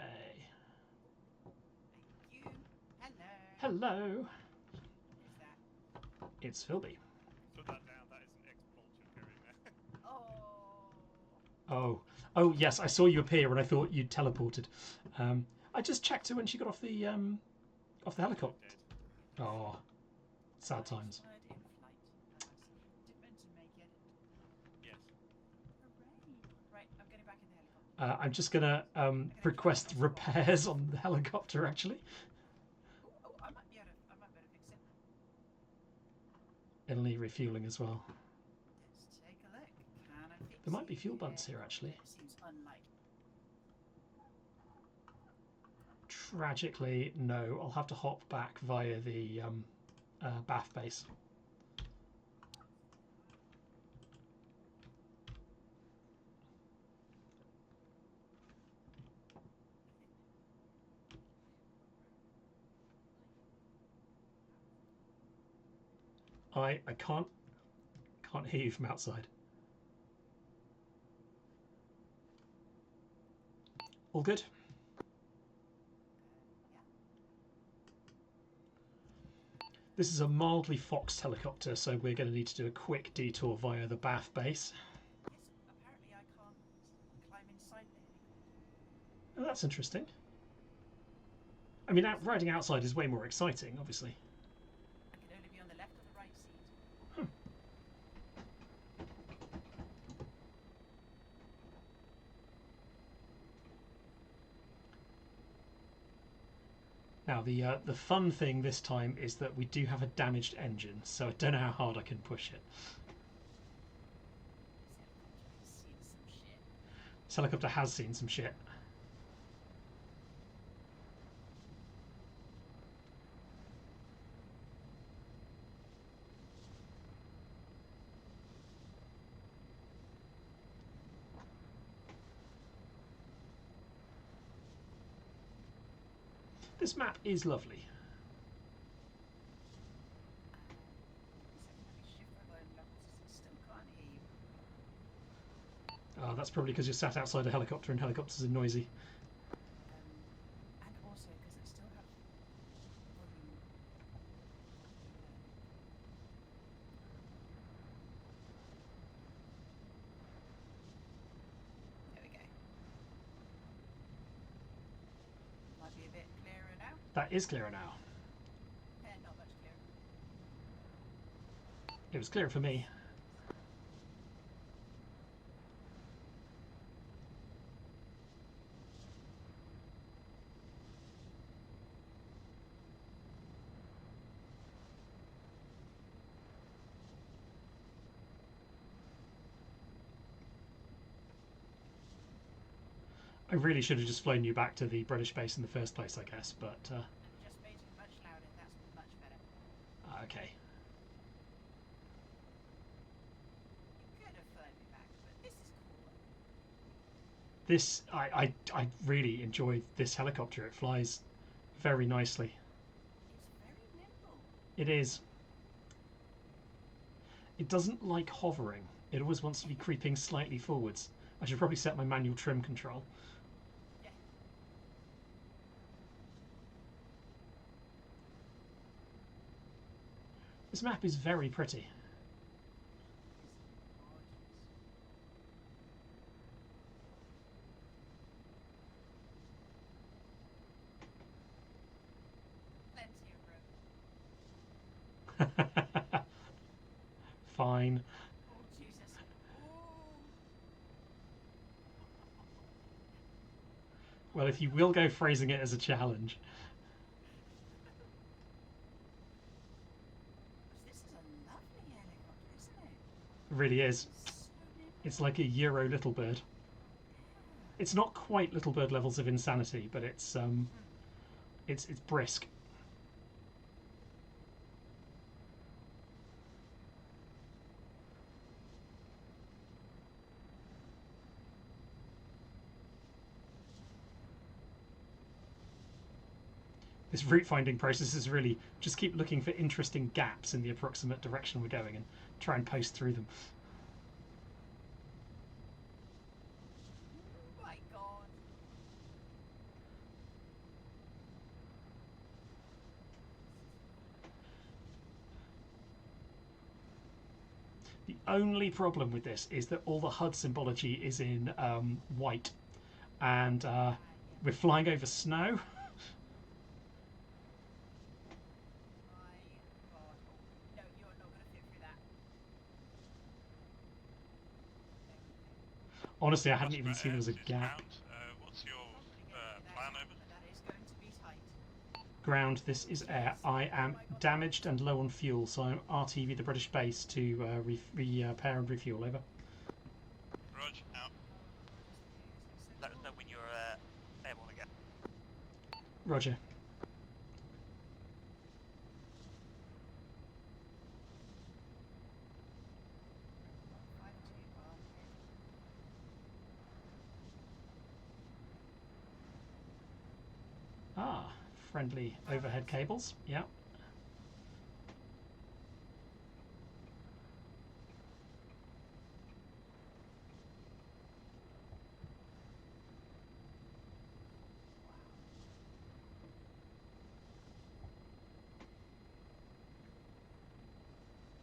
Thank you. Hello. Hello. Who's that? It's Philby. Put that down, that is an expulsion appearing there. Oh. Oh yes, I saw you appear and I thought you'd teleported. I just checked her when she got off the helicopter. Dead. Oh, sad times. Word in flight. Didn't meant to make it. Yes. Hooray. Right, I'm getting back in the helicopter. I'm just gonna request repairs on the helicopter actually. Oh, I might be able to fix it. It'll need refueling as well. Let's take a look. Can I fix There might be fuel bunts here, actually. Seems unlikely. Tragically, no. I'll have to hop back via the Bath base. I can't hear you from outside. All good? This is a mildly foxed helicopter, so we're going to need to do a quick detour via the Bath base. Yes, apparently I can't climb inside the helicopter. Oh, that's interesting. I mean, riding outside is way more exciting, obviously. I can only be on the left or the right seat. Now, the fun thing this time is that we do have a damaged engine, so I don't know how hard I can push it. This helicopter has This helicopter has seen seen some shit. some shit. This map is lovely. Still can't hear you. Oh, that's probably because you're sat outside a helicopter and helicopters are noisy. And also because I still have volume. There we go. Might be a bit clearer now. That is clearer now. Not much clearer. It was clearer for me. I really should have just flown you back to the British base in the first place, I guess, but I've just made it much louder. That's much better. okay. You could have flown me back, but this is cooler. This I really enjoy this helicopter. It flies very nicely. It's very nimble. It is. It doesn't like hovering. It always wants to be creeping slightly forwards. I should probably set my manual trim control. Yeah. This map is very pretty. Plenty of room. Fine. Oh Jesus. Ooh. Well, if you will go phrasing it as a challenge. This is a lovely helicopter, isn't it? It really is. So nimble. It's like a Euro Little Bird. It's not quite Little Bird levels of insanity, but it's brisk. This route finding process is really just keep looking for interesting gaps in the approximate direction we're going and try and post through them. Oh my God. The only problem with this is that all the HUD symbology is in white, and we're flying over snow. My God. No, you're not going to fit through that. Honestly, I hadn't even seen there was a gap. What's your Complicated, plan over? but that is going to be tight. Ground, this is air. I am damaged and low on fuel, so I'm RTV the British base to repair and refuel. Over. Roger. Ah, friendly overhead cables. Yeah.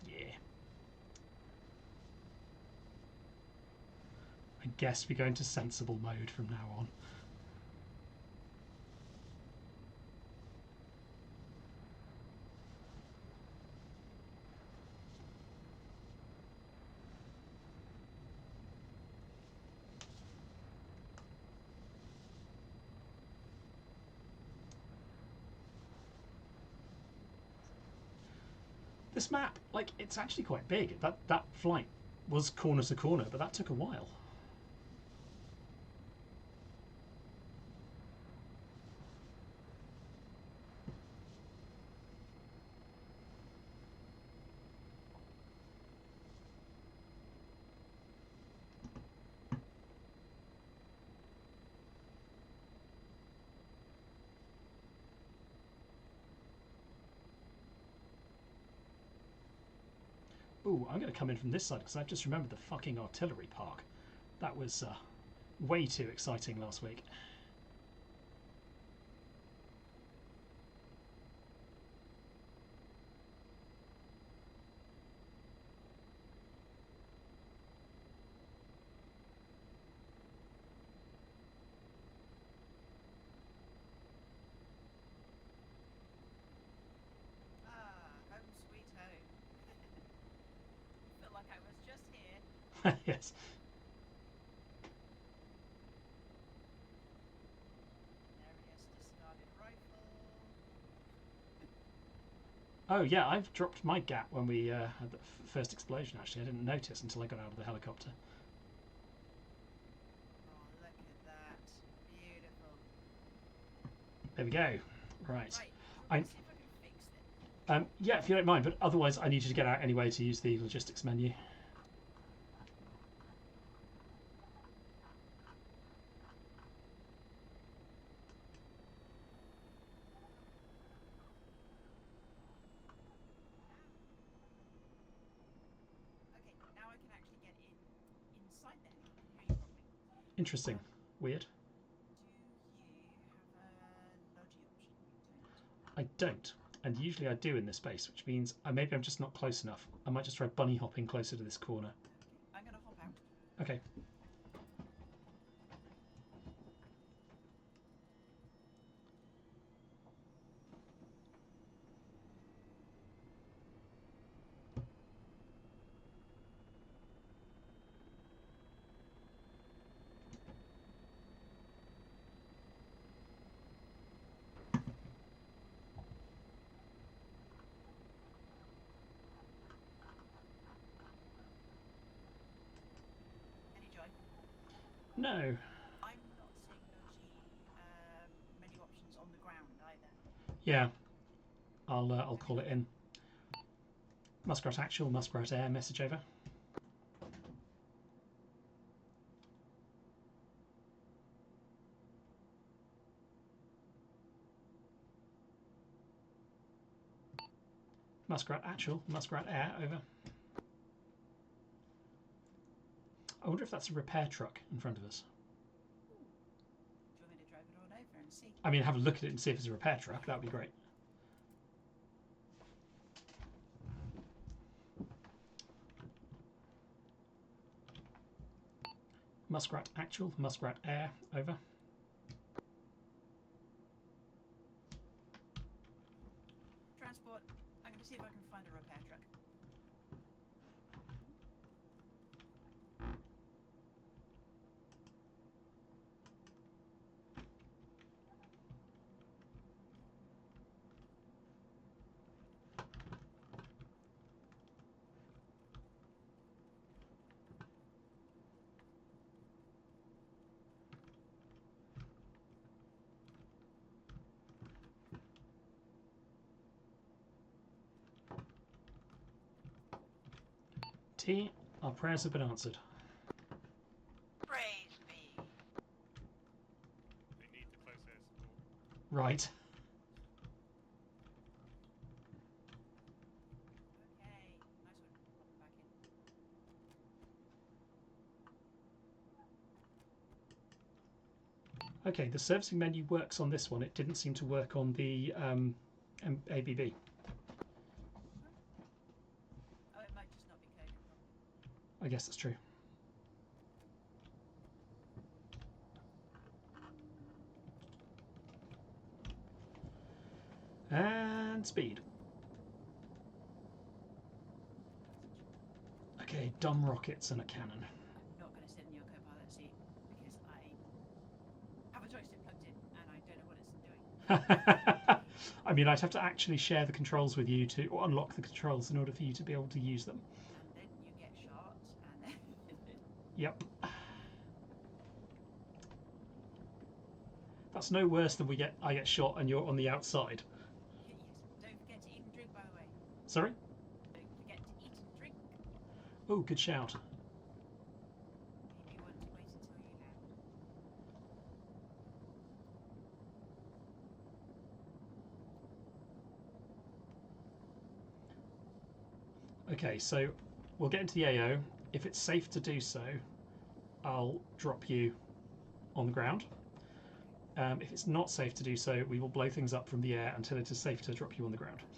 Yeah. I guess we go into sensible mode from now on. This map, like, it's actually quite big. That flight was corner to corner, but that took a while. Ooh, I'm going to come in from this side because I've just remembered the fucking artillery park. That was way too exciting last week. Home sweet home. Felt like I was just here. Yes. Hilarious discarded rifle. Oh yeah, I've dropped my gap when we had the first explosion. Actually, I didn't notice until I got out of the helicopter. Oh, look at that. Beautiful. There we go. Right. Right. I- See if I can fix it. Yeah, if you don't mind, but otherwise I need you to get out anyway to use the logistics menu. Okay, now I can actually get inside there. Hear you properly. Interesting. Weird. Do you have a logi option? You don't. I don't. And usually I do in this space, which means maybe I'm just not close enough. I might just try bunny hopping closer to this corner. I'm gonna hop out. Okay. Any joy? No. I'm not seeing logi menu options on the ground either. Yeah. I'll call it in. Muskrat actual, Muskrat air, message over. Muskrat actual, Muskrat air, over. I wonder if that's a repair truck in front of us. Do you want me to drive it on over and see? I mean, have a look at it and see if it's a repair truck. That would be great. Muskrat actual, Muskrat air, over. Transport. I'm gonna see if I can find a repair truck. T, our prayers have been answered. Praise be. They need the close air support. Right. Okay, nice one. Pop them back in. Okay, the servicing menu works on this one. It didn't seem to work on the ABB. Oh, it might just not be coded properly. I guess that's true. And speed. Okay, dumb rockets and a cannon. I'm not going to sit in your co-pilot seat because I have a joystick plugged in and I don't know what it's doing. I mean, I'd have to actually share the controls with you to or unlock the controls in order for you to be able to use them. And then you get shot and then... Yep. That's no worse than I get shot and you're on the outside. Yes, don't forget to eat and drink, by the way. Sorry? Don't forget to eat and drink. Oh, good shout. Maybe you want to wait until you land. Okay, so we'll get into the AO. If it's safe to do so, I'll drop you on the ground. If it's not safe to do so, we will blow things up from the air until it is safe to drop you on the ground. Easy.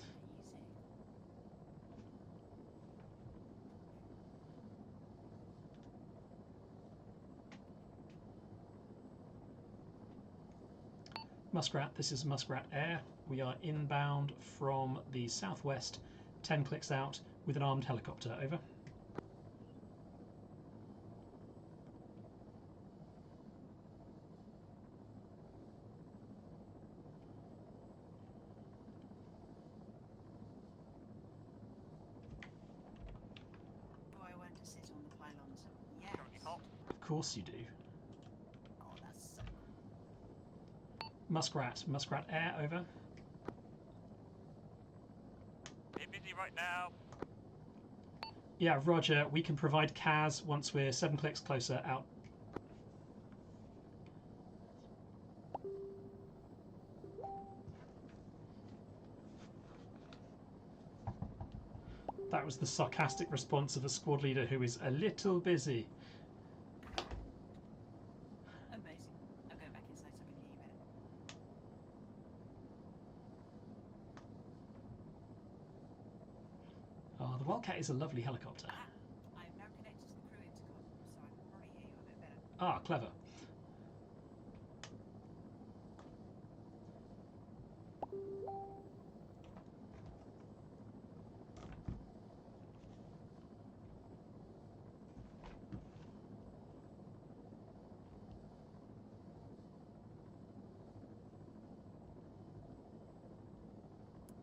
Muskrat, this is Muskrat Air. We are inbound from the southwest, 10 clicks out, with an armed helicopter. Over. Oh, I want to sit on the pylons. Yes. Currently hot. Of course you do. Oh, that's so cool. Muskrat Air, over. Bit busy right now. Yeah, roger. We can provide CAS once we're 7 clicks closer, out. That was the sarcastic response of a squad leader who is a little busy. Amazing. I'll go back inside so I can hear you better. Oh, the Wildcat is a lovely helicopter. I'm now connected to the crew intercom, so I can probably hear you a bit better. Ah, clever.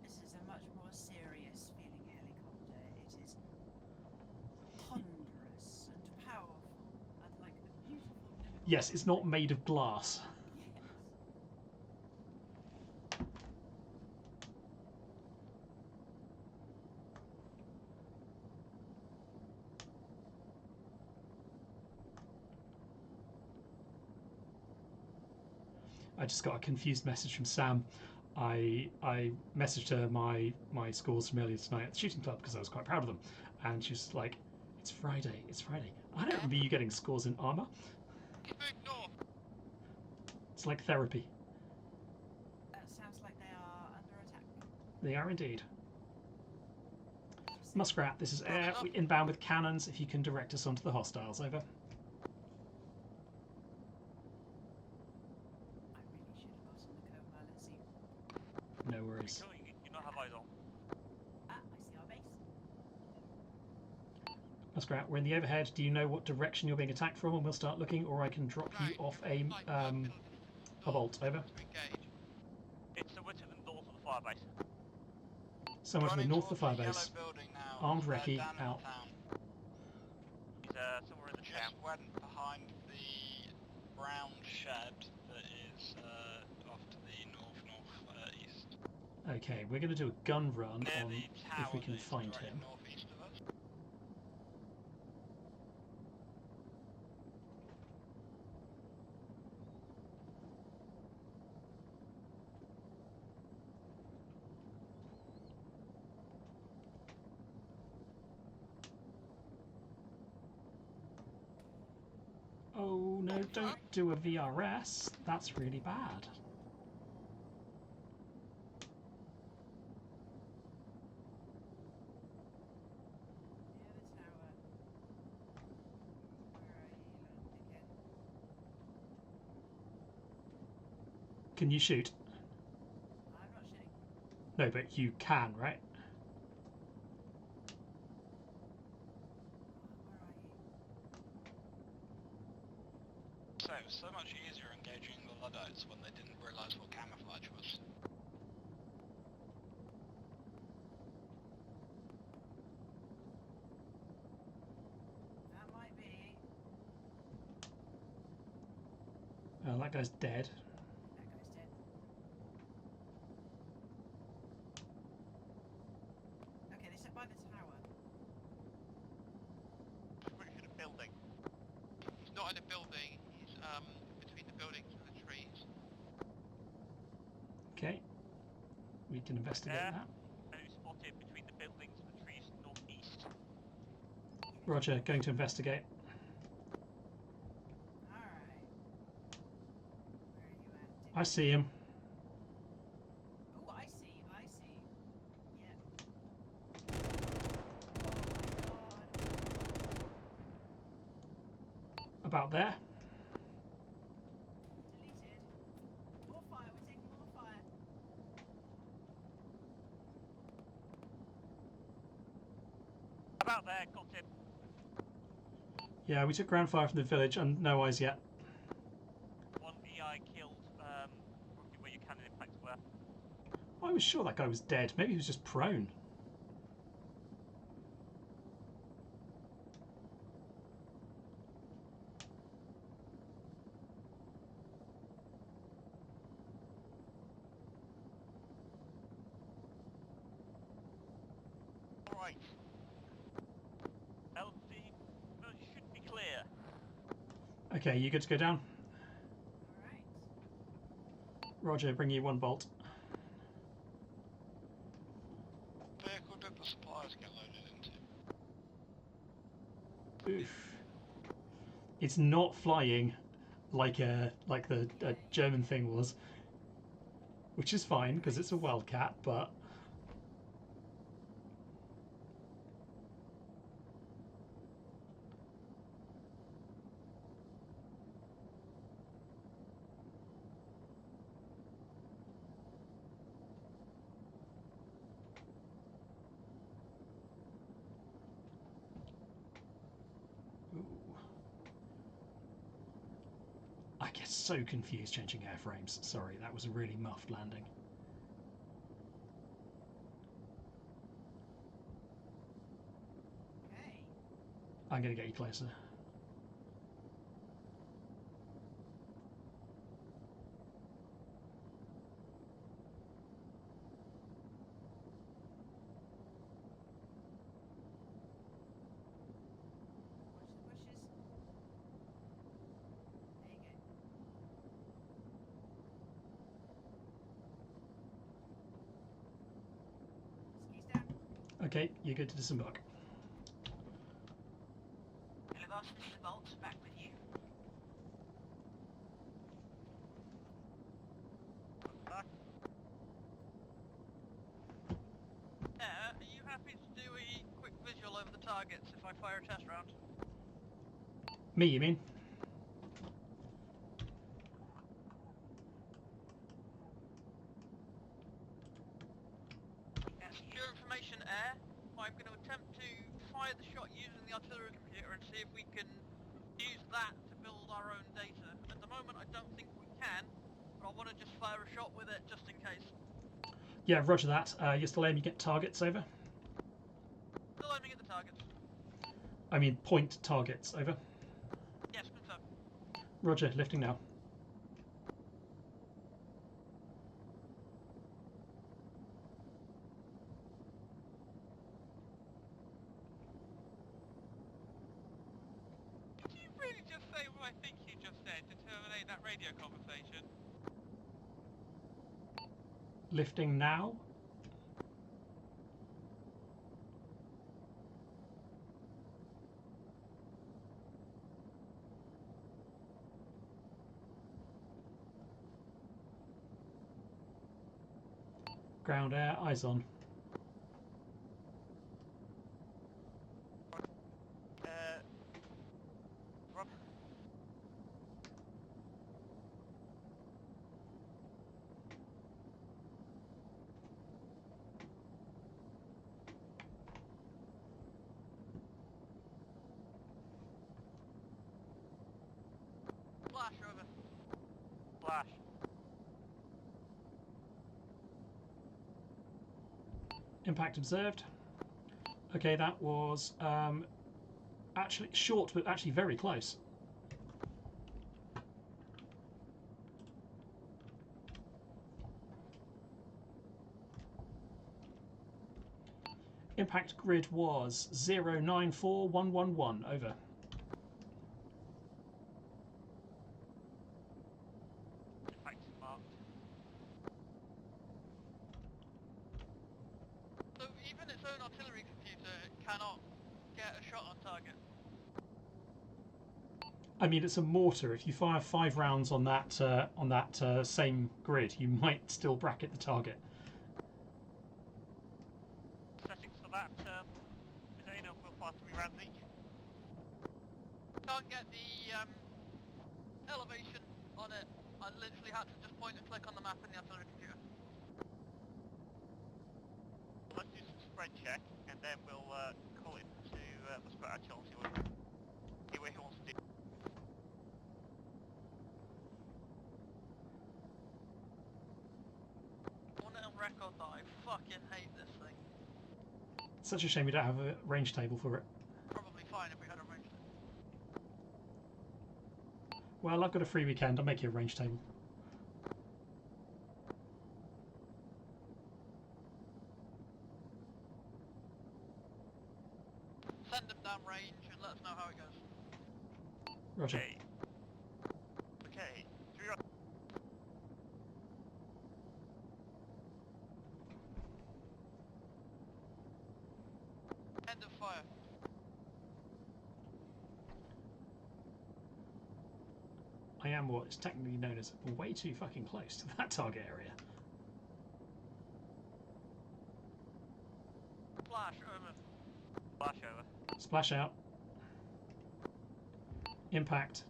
This is a much more serious feeling helicopter. It is ponderous and powerful, unlike the beautiful Liverpool. Yes, it's not made of glass. Yes. I just got a confused message from Sam. I messaged her my scores from earlier tonight at the shooting club because I was quite proud of them, and she was like, "It's Friday. It's Friday. I don't remember you getting scores in armor. Keep moving north. It's like therapy." That sounds like they are under attack. They are indeed. Muskrat, this is Air. We inbound with cannons. If you can direct us onto the hostiles, over. I really should have gotten the co-pilot seat. No worries. Cool, you not have eyes on. Ah, I see our base. Muskrat, we're in the overhead. Do you know what direction you're being attacked from? And we'll start looking, or I can drop you Right. off a bolt. Over. Engage. It's somewhere to the north of the firebase. Somewhere to the Running north of the towards firebase. yellow building now. Armed recce, down in the out. town. He's somewhere in the town. Just went behind the brown shed that is off to the north-north-east. Okay, we're going to do a gun run Near on the tower if we can that is find directly him. northeast of us. No, don't do a VRS. That's really bad. Near the tower. Where are you, again? Can you shoot? I'm not shooting. No, but you can, right? Where are you? So, so much easier engaging the Luddites when they didn't realise what camouflage was. That might be. That guy's dead. That guy's dead. Okay, they sit by the tower. Pretty sure the building. He's not in a building. He's between the buildings and the trees. Okay. We can investigate Yeah. that. So spotted between the buildings and the trees northeast. Roger, going to investigate. Alright. Where are you at? I see him. Oh, I see. Yeah. Oh About there. my god. Deleted. More fire, we're taking more fire. About there, got him. Yeah, we took ground fire from the village and no eyes yet. One EI killed, roughly where your cannon impacts were. I was sure that guy was dead. Maybe he was just prone. Alright. LC should be clear. Okay, you good to go down? Alright. Roger, bring you one bolt. Vehicle did the supplies get loaded into? Oof. It's not flying like the German thing was, which is fine because it's a Wildcat, but ooh. I get so confused changing airframes. Sorry, that was a really muffed landing. Okay. I'm going to get you closer. Watch the bushes. There you go. Skis down. Okay, you're good to disembark. Elevation to the bolts, back with you. Are you happy to do a quick visual over the targets if I fire a test round? Me, you mean? Yes, For your information, Air, I'm going to attempt to fire the shot using the artillery computer and see if we can use that to build our own data. At the moment, I don't think we can, but I want to just fire a shot with it just in case. Yeah, roger that. You're still aiming at targets, over? Still aiming at the targets. I mean point targets, over? Yes, confirm. Roger, lifting now. Did you really just say what I think you just said to terminate that radio conversation? Lifting now. Ground air, eyes on. Rob? Flash over. Flash. Impact observed. Okay, that was actually short, but actually very close. Impact grid was 094111. Over. Impact is marked. So even its own artillery computer cannot get a shot on target. I mean, it's a mortar. If you fire 5 rounds on that same grid, you might still bracket the target. Settings for that, Medina will fire 3 rounds each. Can't get the elevation on it. I literally had to just point and click on the map in the artillery computer. Let's do some spread check, and then we'll call it to the spread actual, see what he wants to do. I want it on record that I fucking hate this thing. Such a shame we don't have a range table for it. Probably fine if we had arranged it. Well, I've got a free weekend. I'll make you a range table. Send them down range and let us know how it goes. Roger. Okay. Okay. 3 rounds. End of fire. I am what is technically known as way too fucking close to that target area. Flash over. Flash over. Splash out. Impact.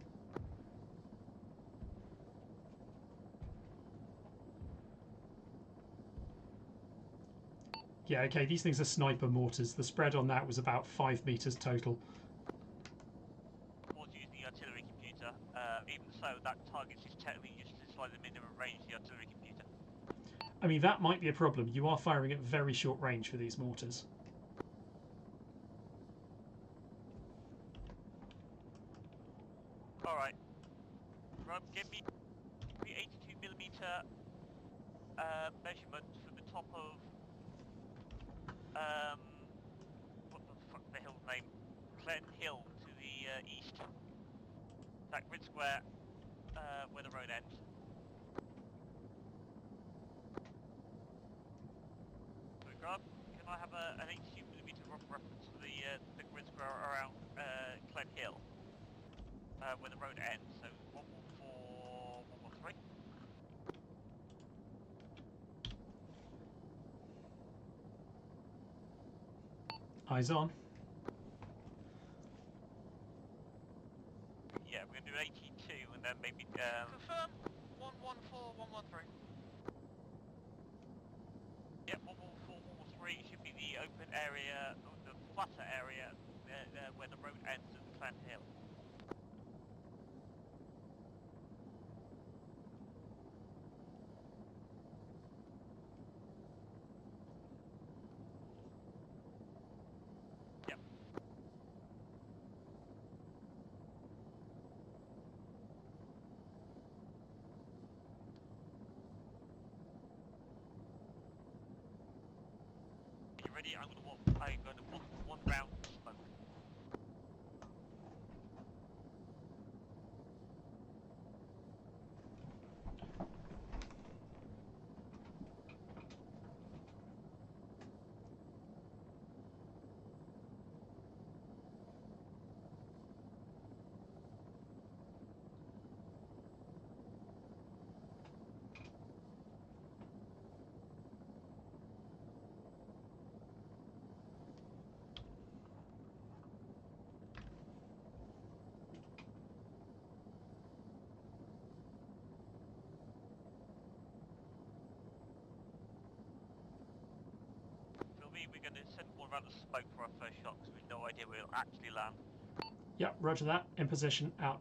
Yeah, okay, these things are sniper mortars. The spread on that was about 5 meters total. Was using the artillery computer. Even so, that target is technically just inside the minimum range of the artillery computer. I mean, that might be a problem. You are firing at very short range for these mortars. Alright. Rob, give me 82mm measurement for the top of what the fuck the hill's name? Glen Hill to the east. That grid square where the road ends. So Rob, can I have an 82mm reference for the grid square around Glen Hill? Where the road ends, so 114, 113. Eyes on. Yeah, we're gonna do 82 and then maybe Confirm 114, 113. yeah, 114, 113 should be the open area, or the flatter area where the road ends at the Glen Hill. Yep. You ready? I'm gonna walk 1 round smoke. we're going to send more round of smoke for our first shot because we've no idea where it'll actually land. Yep, roger that. In position, out.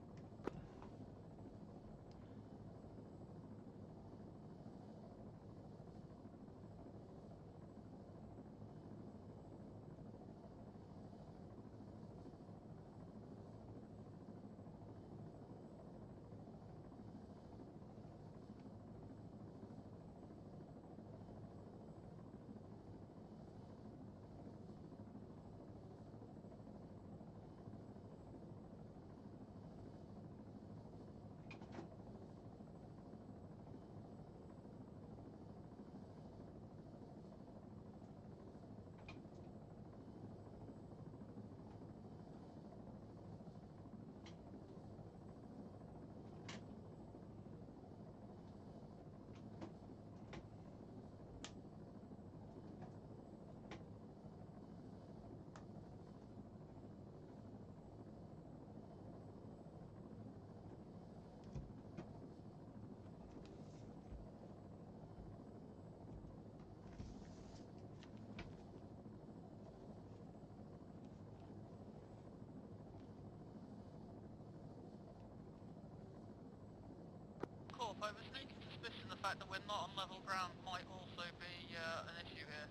Corp, I was thinking suspicion the fact that we're not on level ground might also be an issue here.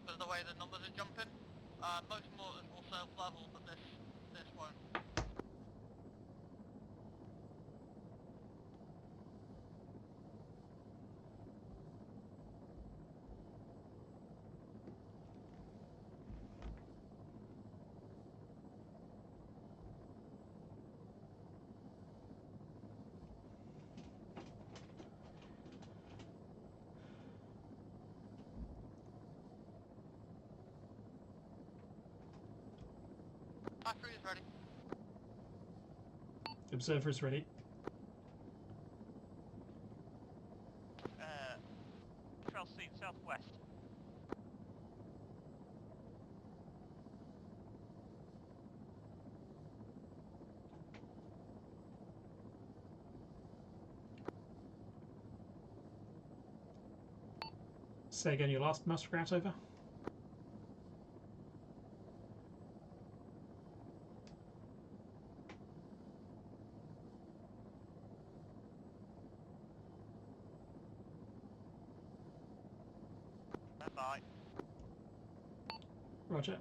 Because of the way the numbers are jumping. Most mortars will self-level, but this won't. Factory is ready. Observer is ready. Trail seat southwest. Say again your last Muskrat, over. Bye. Roger.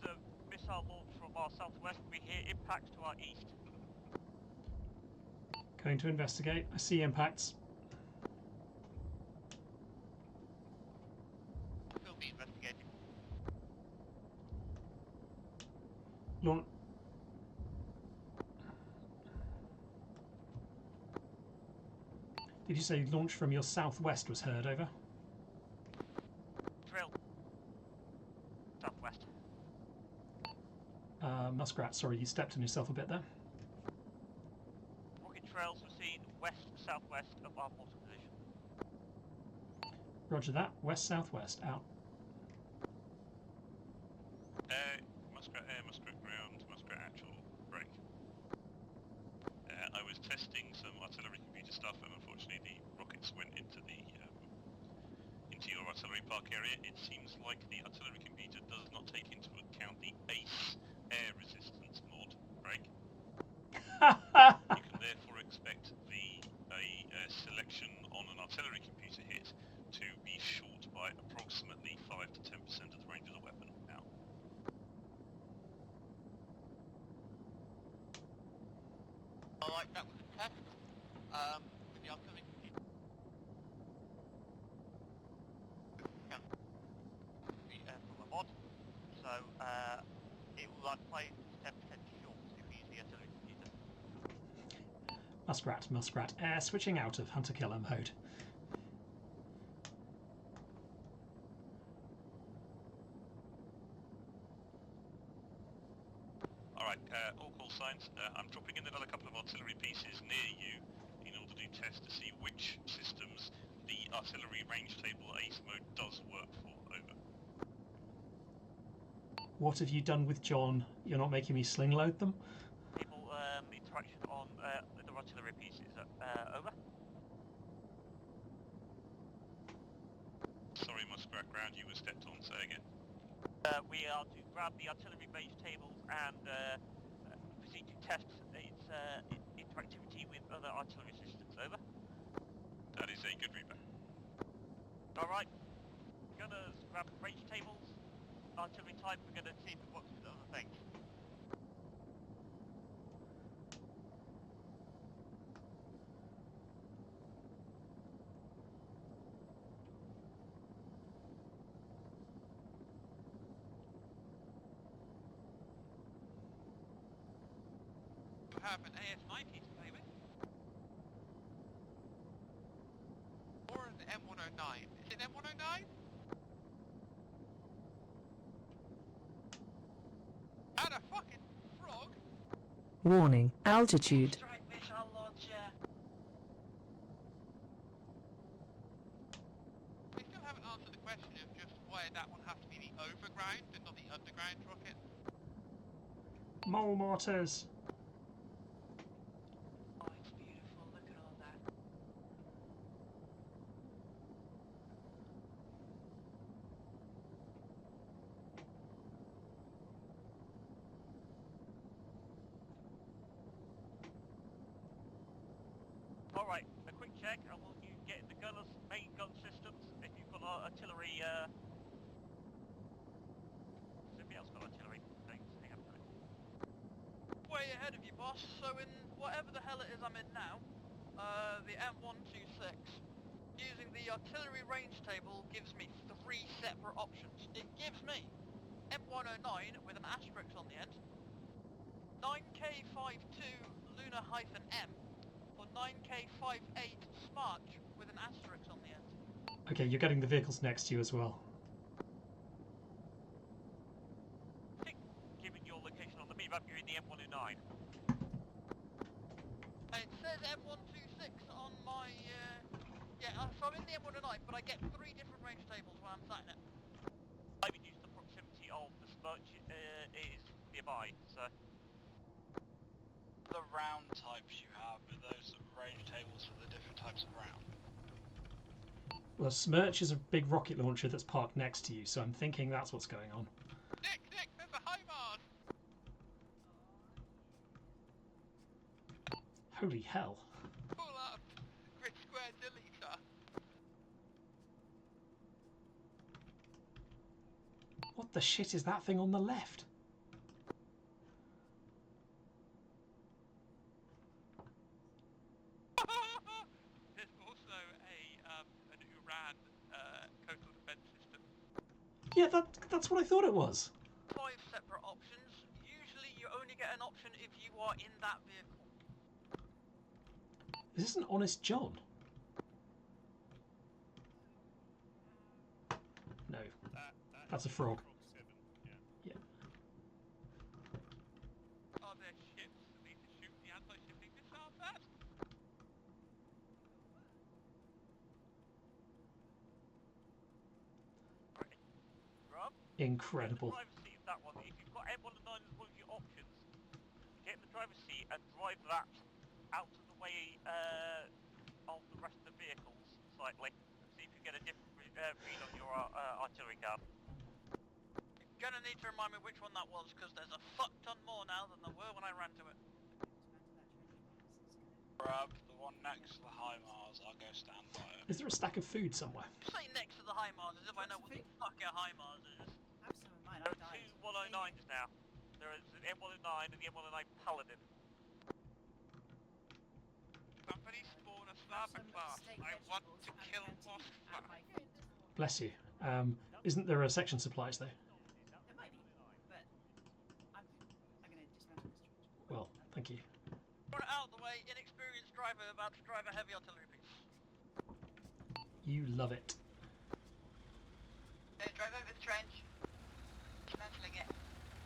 The missile launch from our southwest, we hear impacts to our east. Going to investigate. I see impacts. We'll be investigating. Launch. Did you say launch from your southwest was heard, over? Drill. Southwest. Muskrat, sorry, you stepped on yourself a bit there. Rocket trails were seen west-southwest of our mortar position. Roger that. West-southwest, out. Muskrat air, Muskrat ground, Muskrat actual, break. I was testing some artillery computer stuff, and unfortunately the rockets went into your artillery park area. It seems like the artillery computer does not take into account the ACE air resistance mod, break. You can therefore expect a selection on an artillery computer hit to be short by approximately 5 to 10% of the range of the weapon. Now, Alright, that was a test. With the artillery computer. From a mod, so it will play 10% short if we use the artillery computer. Muskrat, air, switching out of hunter-killer mode. alright, all call signs. I'm dropping in another couple of artillery pieces near you in order to test to see which systems the artillery range table ACE mode does work for, over. What have you done with John? You're not making me sling load them? People interaction on the artillery pieces. Over. ground you were stepped on, say again. We are to grab the artillery range tables and proceed to test its interactivity with other artillery systems. Over. That is a good reaper. Alright. We're gonna grab the range tables, artillery type, we're gonna see if it works with other things. You have an AS-90 to play with. Or an M109. Is it an M109? And a fucking frog? Warning, altitude. Strike missile launcher. We still haven't answered the question of just why that one has to be the overground and not the underground rocket. Mole mortars. Oh, it's beautiful. Look at all that. Alright, a quick check. I want you to get in the gunner's main gun systems. If you've got artillery, somebody else got artillery things. Hang on a minute. Way ahead of you, boss. So in whatever the hell it is I'm in now, the M126, using the artillery range table gives me 3 separate options. It gives me M109 with an asterisk on the end, 9K52 Luna-M, or 9K58 Smarch with an asterisk on the end. Okay, you're getting the vehicles next to you as well. I think, given your location on the map, you're in the M109. It says M126 on my, so I'm in the M109, but I get 3 different range tables when I'm sat in it. I would use the proximity of the Smirch is nearby, so... The round types you have, are those range tables for the different types of round? Well, Smirch is a big rocket launcher that's parked next to you, so I'm thinking that's what's going on. Nick, there's a HIMARS! Holy hell. Pull up! Grid square deleter. What the shit is that thing on the left? There's also an Uran coastal defense system. Yeah, that's what I thought it was. 5 separate options. Usually you only get an option if you are in that vehicle. Is this an Honest John? No, that's a frog. Frog 7, yeah. Yeah. Are there ships that need to shoot the anti-shipping missiles at? Rob? Incredible. The driver's seat of that one. If you've got M109 as one of your options, get in the driver's seat and drive that out of the way of the rest of the vehicles slightly. See if you get a different read on your artillery card. You're gonna need to remind me which one that was, because there's a fuck ton more now than there were when I ran to it. Grab the one next to the HIMARS, I'll go stand by it. Is there a stack of food somewhere? Say next to the HIMARS as if I know what the fuck a HIMARS is. I have some of mine. There I are died. 2 109s now. There is an M109 and the M109 Paladin. Somebody spawn a sniper Some class. steak I want vegetables to and kill canteen Boss at first. my food. Bless you. Isn't there a section supplies though? There might be, but I'm gonna dismantle this trench. Well, thank you. Put it out of the way, inexperienced driver about to drive a heavy artillery piece. You love it. Drive over the trench. Dismantling it.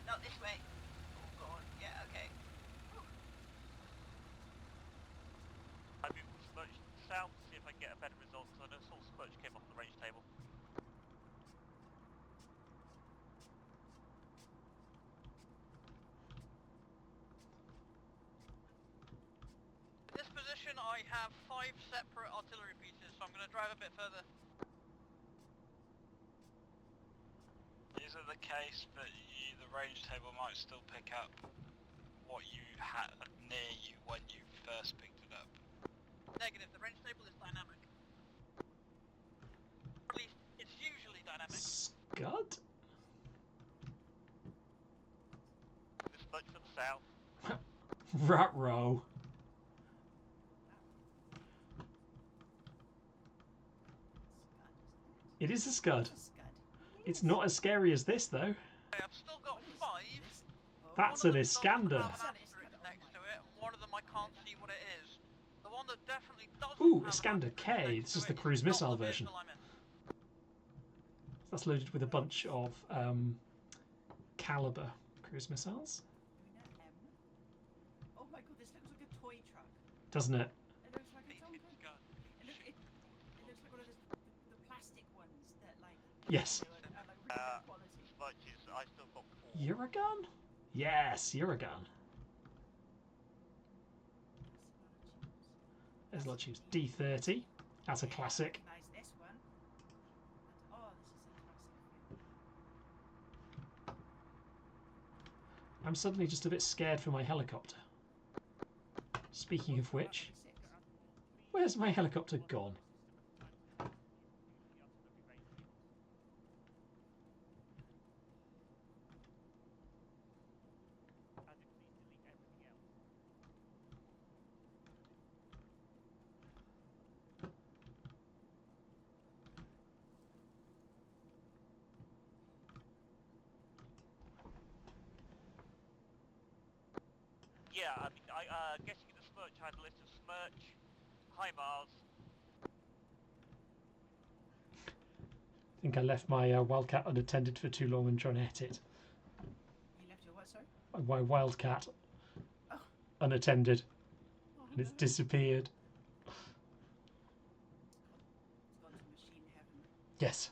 Not this way. Oh god, yeah, okay. I've been Smirch south to see if I can get a better result, because I know Saw Smirch came off the range table. In this position I have 5 separate artillery pieces, so I'm going to drive a bit further. the case that the range table might still pick up what you had near you when you first picked it up? Negative. The range table is dynamic. At least it's usually dynamic. Scud? This much to the south. Ruh-roh. It is a scud. It's not as scary as this, though. I've still got 5. That's One an of them doesn't Iskander. have an asterisk next to it, and one of them I can't see what it is. The one that definitely doesn't Ooh, have an Iskander asterisk K. next This to is the it cruise not missile the version. vehicle I'm in. That's loaded with a bunch of Caliber cruise missiles, Oh my god, this looks like a toy truck. doesn't it? It looks like a Tonka. It looks like one of the plastic ones that like. Yes. Are like really good quality. Smudges, I still got 4. Eurogun? Yes, Eurogun. There's a lot of tubes. D30. That's a classic. Recognize this one. Oh, this is a classic. I'm suddenly just a bit scared for my helicopter. Speaking of which, where's my helicopter gone? Yeah, I mean, guessing the Smirch had a list of Smirch, HIMARS. I think I left my Wildcat unattended for too long and trying to hit it. You left your what, sorry? My Wildcat Oh. unattended, Oh, and it's no. disappeared. It's gone to machine heaven. Yes.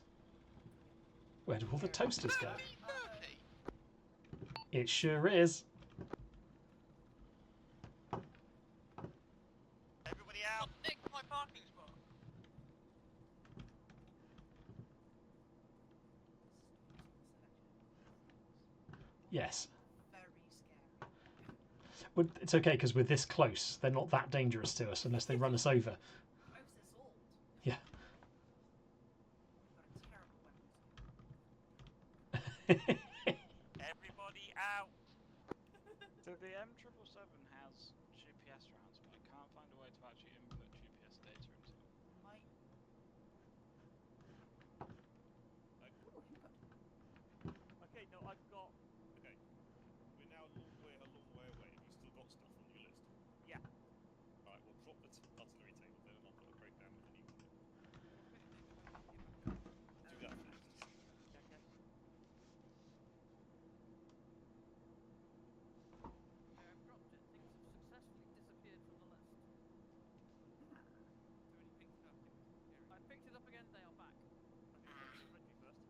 Where do all the toasters go? It sure is. Everybody out. Nick, my parking spot. Yes. Very scary. But it's okay because we're this close. They're not that dangerous to us unless they run us over. Process old. Yeah. Got a terrible weapons. Everybody out. So the M777 has GPS rounds, but I can't find a way to actually input GPS data into it. Might. Ooh, he got Okay, no, I've got. Okay, we're now a long way away. Have you still got stuff on your list? Yeah. Right, well, drop the artillery table then, and I'll put a breakdown with the new one. Do that first. Okay. Okay, I've dropped it. Things have successfully disappeared from the list. I picked it up again, they are back. Okay, infantry first.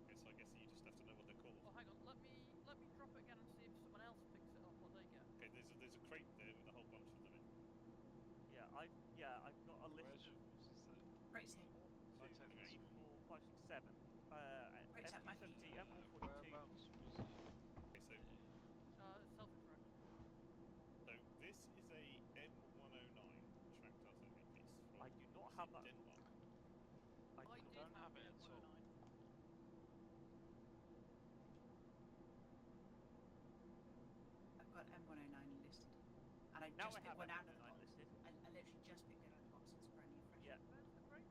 Okay, so I guess you just have to know what they're called. Oh, hang on, let me drop it again and see if someone else picks it up, what they get. Okay, there's a crate there with a whole bunch of them in. I've got a list of Great table. 2, 3, 4, 5, 6, 7. Right, tap my feet. M70, M142. Whereabouts was Okay, so Self-correct. this is a M109 tracked artillery piece from I do not have that. Denmark. I I do did not have have it it at all. 109. I've got M109 listed. And I Now just I have picked one out of the M109 box. listed. I literally just picked it out of the box. It's brand new, fresh. Yeah. Where's the crate?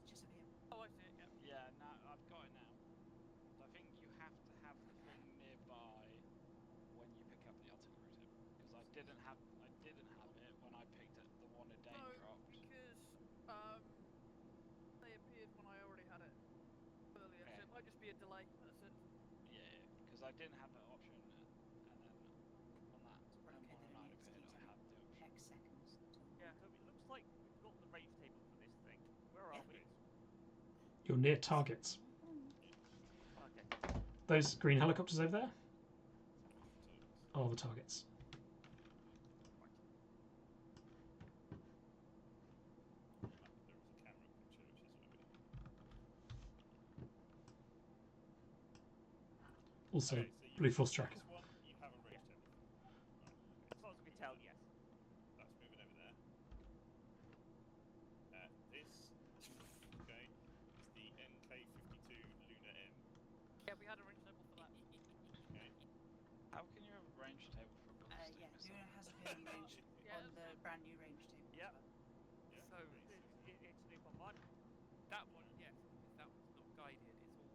It's just up here. Oh, I see it, yeah. Yeah, now I've got it now. So I think you have to have the thing nearby when you pick up the artillery tip, because I didn't have it when I picked it. The one a day No, dropped. because they appeared when I already had it earlier, so Okay. it might just be a delay. That's it. Yeah, because I didn't have that option, and then when that Right, okay, then M109 it appeared, needs I to had the option. X seconds. Yeah. So it looks like we've got the range table for this thing. Where are we? You're near targets. Okay. Those green helicopters over there are the targets. There is a camera picture, which is where we are. Also, Okay, so Blue Force Tracker. This one, you haven't ranged everything. As far as we can tell, yes. That's moving over there. This, okay, is the NK-52 Luna M. Yeah, we had a range table for that. Okay. How can you have a range table for a ballistic Yeah, missile? Luna has appeared on range Yeah, on the brand new range table. Yep. Yeah. So It's new on mine. that one, yes, because that one's not guided. It's all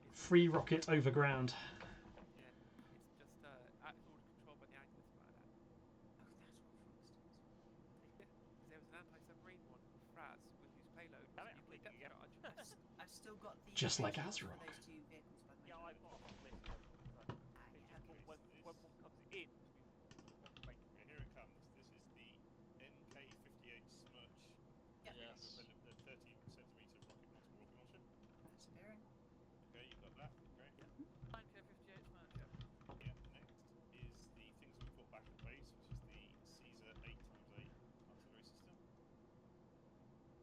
it's Free rocket over ground. yeah. It's just it's all controlled by the anchor spanner. Oh, that's what Frost is. There was an anti-submarine one, Fraz, with whose payload was Damn a it, nuclear I'm depth leaking charge. I've still got the Just like range tables Azrock. for those two vehicles, by the way. Yeah, I've got a full list. Yeah, okay. When one comes in, Okay, here it comes. This is the NK-58 Smirch. Yep. Yes. The 30cm rocket launcher. That's appearing. Okay, you got that. Great. 9K58 Smirch, yeah. Yeah. Next is the things we've got back at base, which is the Caesar 8x8 artillery system.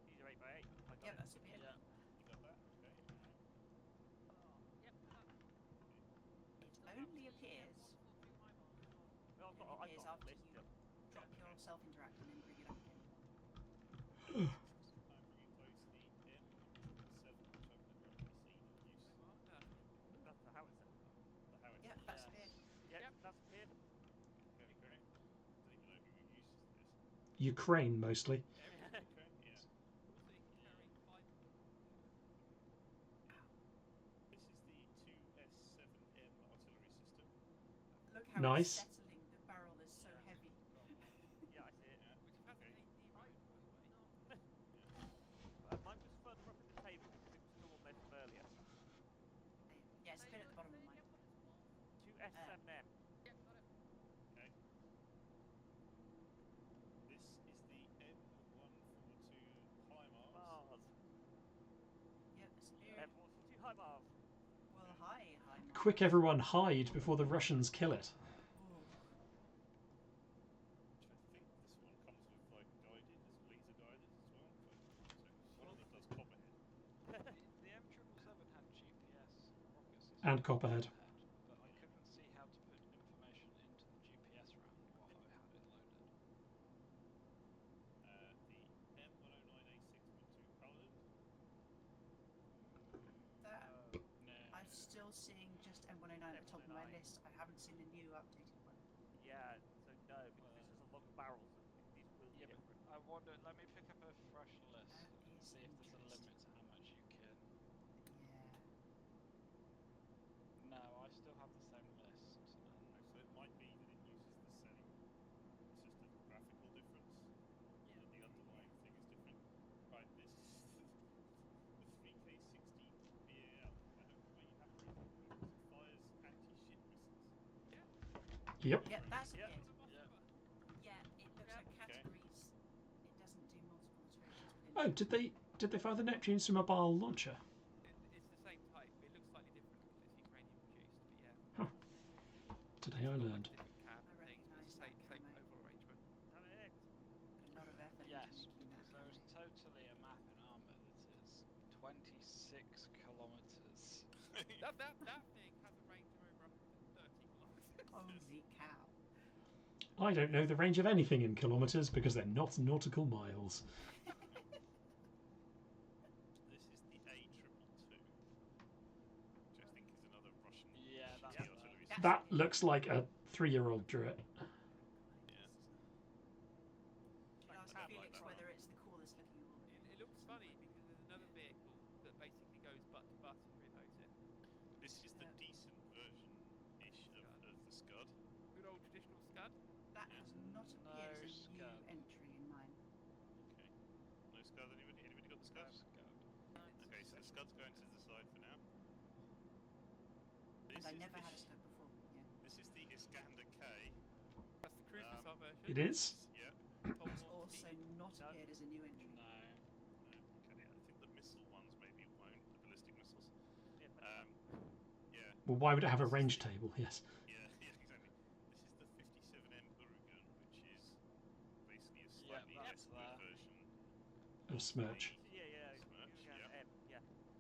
these are 8x8. I got Yeah, it. that's appeared. Yeah. You got that. Okay. Yep, that. It only appears. Well, It only I've appears got a after list. you drop your self-interact and then bring it up again. I'm bringing close the M7, which I've never actually seen in use. That's the howitzer. The howitzer. Yeah, that's Yes. appeared. Yep, Yep. that's appeared. Okay, great. Don't even know who uses this. Ukraine mostly. Okay, yeah. Also, you can carry 5. This is the 2S7M artillery system. Look how Nice. it's settling. The barrel is so heavy. Yeah, I see it. Yeah. Which has an AD mode, by the way. Mine was further up in the table because it was still on there from earlier. Yeah, it's appeared at the bottom of mine. 2S7M. Yep, got it. Okay. This is the M142 HIMARS. Mars. Yep, it's appeared. M142 High Mars. Well, hi, Mars. Quick, everyone, hide before the Russians kill it. Ooh. Which I think this one comes with like guided, laser guided as well. So one of them does copperhead. The M777 had GPS rocket system. And Copperhead. But I couldn't see how to put information into the GPS round while I had it loaded. The M109A6.2 Paladin. That, No. I'm still seeing just M109 at the top of my M109. list. I haven't seen the new updated one. Yeah, so no, because this has a lot of barrels. These will be Yeah, but different. I wonder. Let me pick up a fresh list That and is see if there's a interesting. limit to how much you can. Yeah. No, I still have the same list. So it might be that it uses the same. It's just a graphical difference. Yeah. The underlying thing is different. Right, this is the 3K60 BAL. I don't know why you have it because it fires anti-ship missiles. Yep. Yeah, that's Yep. appeared. Yeah. Yeah, it looks like Okay. categories. It doesn't do multiple iterations within. Oh, did they fire the Neptunes from a mobile launcher? It's the same type. It looks slightly different because it's Ukrainian produced, but yeah. Today I learned. Different cab I and things, but recognise it's the same, that same camo. overall arrangement. Damn it. A lot of effort Yes, into making because that there is camo. totally a map in Armour that is 26 kilometers. That thing has a range of over 130 kilometers. Holy cow. I don't know the range of anything in kilometres because they're not nautical miles. This is the A222, which I think is another Russian Yeah, that's shitty that. artillery That's system. That looks like a 3-year-old drew it. Yeah. Should ask Tab Felix like that. whether it's the coolest looking one. It looks funny because there's another vehicle that basically goes butt to butt if you remote it. This is the Yeah. decent version-ish of the Scud. Good old traditional Scud. That has not appeared as a new Scud. entry in mine. Okay. No Scud, anybody got the Scud? Okay, so the Scud's going to the side for now. And This I is never the had a Scud before. Yeah. This is the Iskander K. That's the cruise missile version. It is? Yeah. Top It's one also speed. not No. appeared as a new entry. No. Okay, I think the missile ones maybe won't, the ballistic missiles. Yeah, Yeah, Well, why would it have a range table? Yes. yeah, exactly. This is the 57M Urugun, which is basically a Yeah, slightly that's less good there. version. Of Smirch. yeah. Smirch, you can yeah. M, yeah.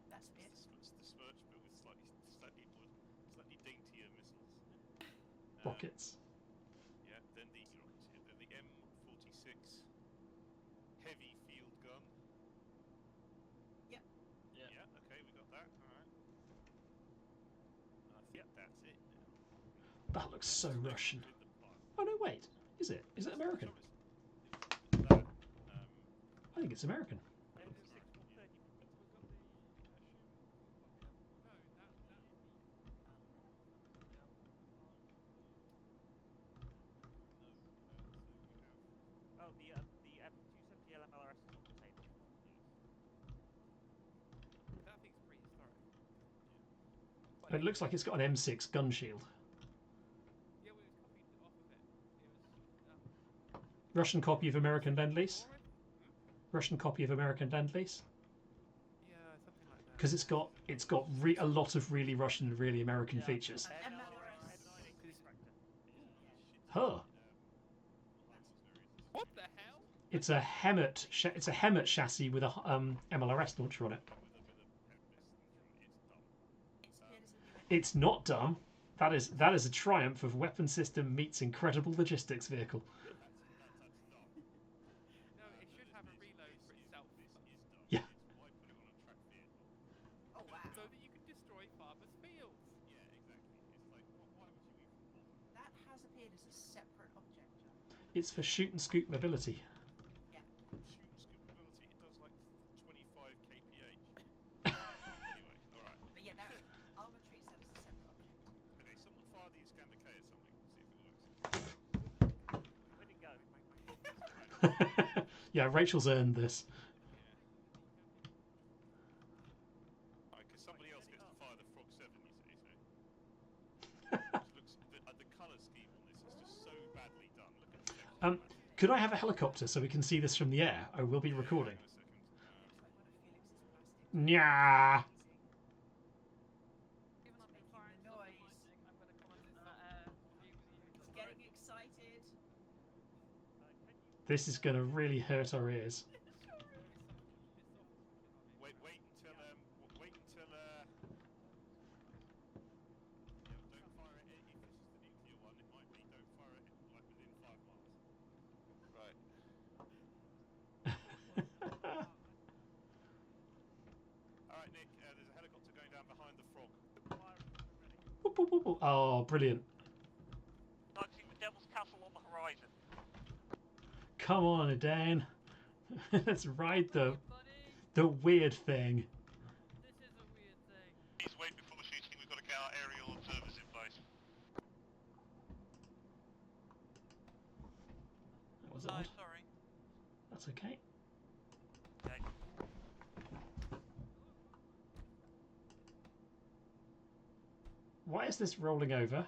That's appeared. It's the Smirch built with slightly daintier rockets. Yeah, then the M46 heavy field gun. Yep. Yeah, okay, we got that. Alright. Yep, that's it. That looks so Next Russian. in the pile. Oh no, wait. Is it? Is it American? That, I think it's American. M6 130. Oh, the M270 LMLRS is on the table, please. That thing's prehistoric. It looks like it's got an M6 gun shield. Yeah, we was copied off of it. It was. Russian copy of American Lend-Lease. Russian copy of American Lend-Lease. Yeah, something like that. Because it's got a lot of really Russian and really American features. Huh. What the hell? It's a Hemet chassis with a MLRS launcher on it. It's not dumb. That is a triumph of weapon system meets incredible logistics vehicle. No, it should have a reload for itself. Yeah. Oh wow. So that you can destroy farmers' fields. Yeah, exactly. It's like, why would you even bother? That has appeared as a separate object. It's for shoot and scoop mobility. Yeah. Shoot and scoop ability, it does like 25 kph. Anyway, alright. But yeah, no, armor treats that as a separate object. Okay, someone fire the Iskander K at something, see if it works. Where'd it go? Yeah, Rachel's earned this. Because somebody else gets to fire the Frog 7, you see, so. The colour scheme on this is just so badly done. Look at the texture. Could I have a helicopter so we can see this from the air? I will be recording. Nya. Given I've been firing The stuff noise. behind Nick, I'm going to come and view with you. It's getting excited. This is going to really hurt our ears. Wait until yeah, don't fire it if this is the nuclear one. It might be don't fire it like within 5 miles. Right. All right, Nick. There's a helicopter going down behind the Frog. Whoop, whoop, whoop, whoop. Oh, brilliant! Targeting the Devil's Castle on the horizon. Come on, Dan. Let's ride Buddy, the weird thing. this is a weird thing. Please wait before the shooting. We've got to get our aerial observers in place. That was Oh, odd. sorry. That's okay. Okay. Why is this rolling over?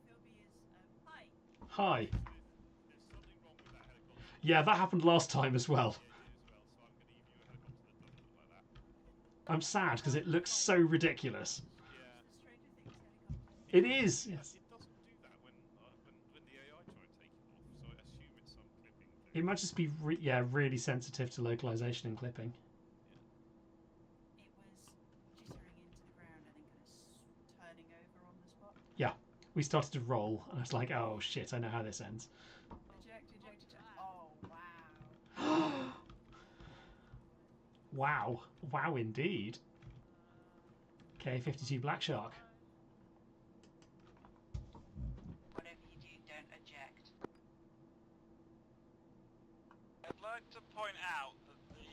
Philby is hi. Hi. There's something wrong with that helicopter. Yeah, that happened last time as well. Yeah, it is well. So I'm going to give you a helicopter that doesn't look like that. I'm sad because it looks so ridiculous. Yeah. Stranger Things helicopter. It is. Yes. It doesn't do that when the AI try and take it off. So I assume it's some clipping thing. It might just be really sensitive to localization and clipping. It was jittering into the ground and then kind of turning over on the spot. We started to roll, and I was like, "Oh shit! I know how this ends." Eject. Oh wow. Wow, indeed. K-52 Black Shark. Whatever you do, don't eject. I'd like to point out that the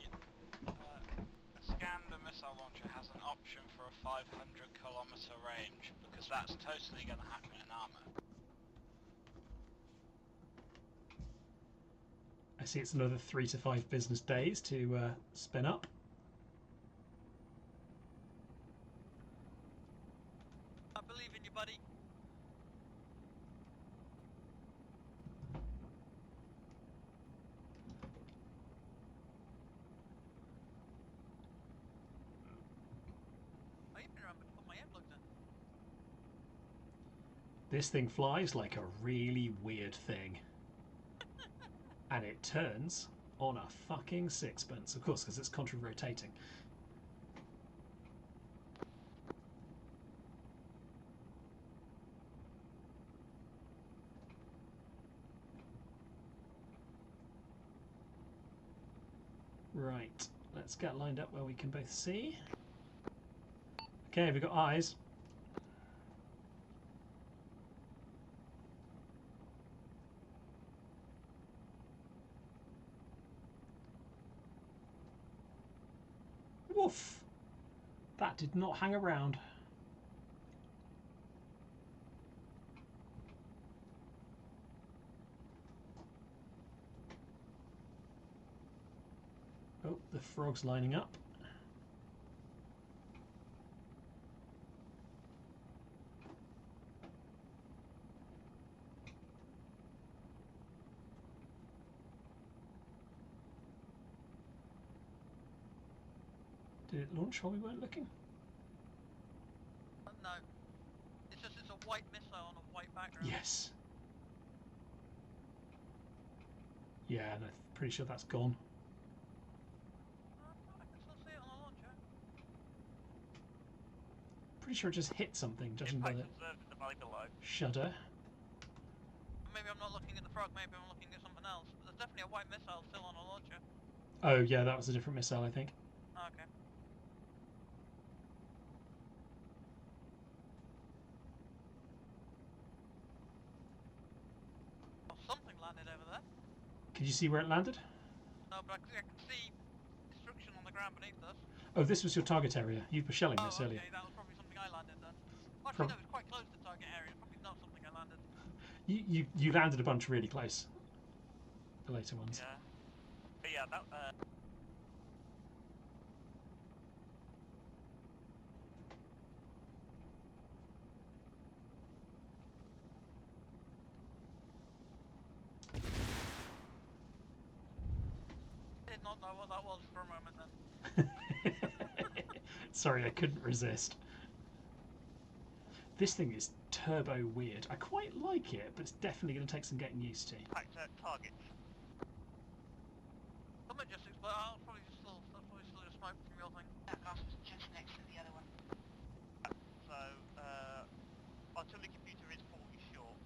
Iskander missile launcher has an option for a 500-kilometer range, because that's totally going to happen in armor. I see it's another 3 to 5 business days to spin up. I believe in you, buddy. This thing flies like a really weird thing. And it turns on a fucking sixpence, of course, because it's contra-rotating. Right, let's get lined up where we can both see. Okay, we've got eyes. Woof! That did not hang around. Oh, the frog's lining up. Did it launch while we weren't looking? No. It's just it's a white missile on a white background. Yes. Yeah, and I'm pretty sure that's gone. I can still see it on a launcher. Pretty sure it just hit something, judging by Impact the observed in the valley below. shudder. Maybe I'm not looking at the frog, maybe I'm looking at something else. There's definitely a white missile still on a launcher. Oh yeah, that was a different missile, I think. Oh, okay. Well, something landed over there. Could you see where it landed? No, but I can see destruction on the ground beneath us. Oh, this was your target area. You were shelling Oh, this okay, earlier. that was probably something I landed then. Actually, Prob- no, it was quite close to the target area. Probably not something I landed. You landed a bunch really close. The later ones. Yeah. But yeah, that. I did not know what that was for a moment then. Sorry, I couldn't resist. This thing is turbo weird. I quite like it, but it's definitely going to take some getting used to. Impact targets. Something just exploded. Oh, probably just still, that's probably still just smoke from your thing. That gas was just next to the other one. So, artillery computer is 40 short.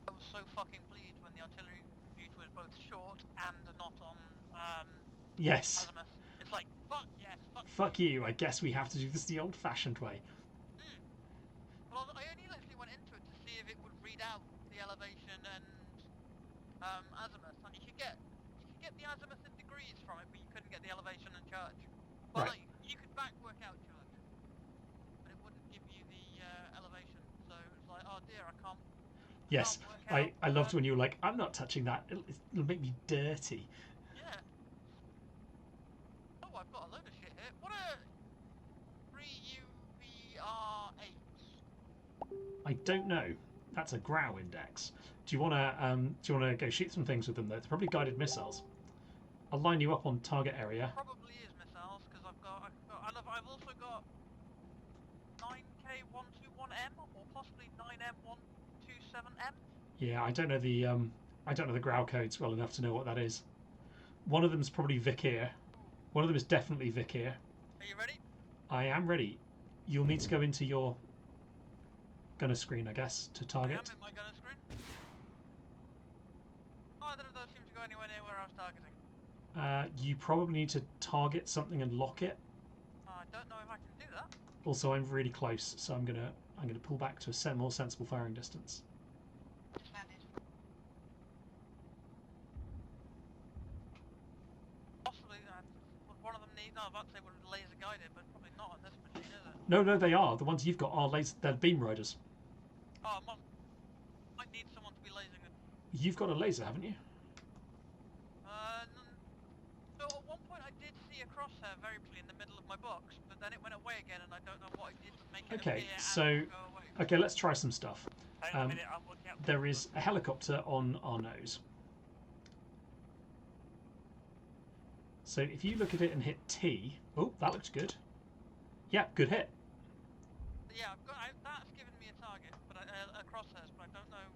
I was so fucking pleased when the artillery computer was both short and not on Yes. azimuth. It's like, fuck yes, fuck. Fuck you. I guess we have to do this the old-fashioned way. Well, I only literally went into it to see if it would read out the elevation and azimuth, and you could get the azimuth in degrees from it, but you couldn't get the elevation and charge. Well, Right. like, you could back work out charge, but it wouldn't give you the elevation. So it was like, oh dear, I can't. Yes. Can't work I out, loved when you were like, I'm not touching that. It'll make me dirty. Yeah. Oh, I've got a load of shit here. What a 3UVR8. I don't know. That's a Grau index. Do you wanna go shoot some things with them though? They're probably guided missiles. I'll line you up on target area. Probably is missiles because and I've also got 9K121M or possibly 9M127M. Yeah, I don't know the Grau codes well enough to know what that is. One of them's probably Vikir. One of them is definitely Vikir. Are you ready? I am ready. You'll need to go into your gunner screen, I guess, to I target. am in my gunner screen. Neither of those seem to go anywhere near where I was targeting. You probably need to target something and lock it. I don't know if I can do that. Also, I'm really close, so I'm gonna pull back to a more sensible firing distance. Just landed. Possibly, would one of them need? No, I was about to say would it laser guided, but probably not on this machine, is it? No, they are. The ones you've got are they're beam riders. Oh, might need someone to be lasering it. You've got a laser, haven't you? So at one point I did see a crosshair very clearly in the middle of my box, but then it went away again, and I don't know what I did to make it Okay, appear so and go away. okay, let's try some stuff. Hang on a minute, I'm working out. There is a helicopter on our nose. So if you look at it and hit T, oh, that looks good. Yeah, good hit. Yeah, that's given me a target, but a crosshairs, but I don't know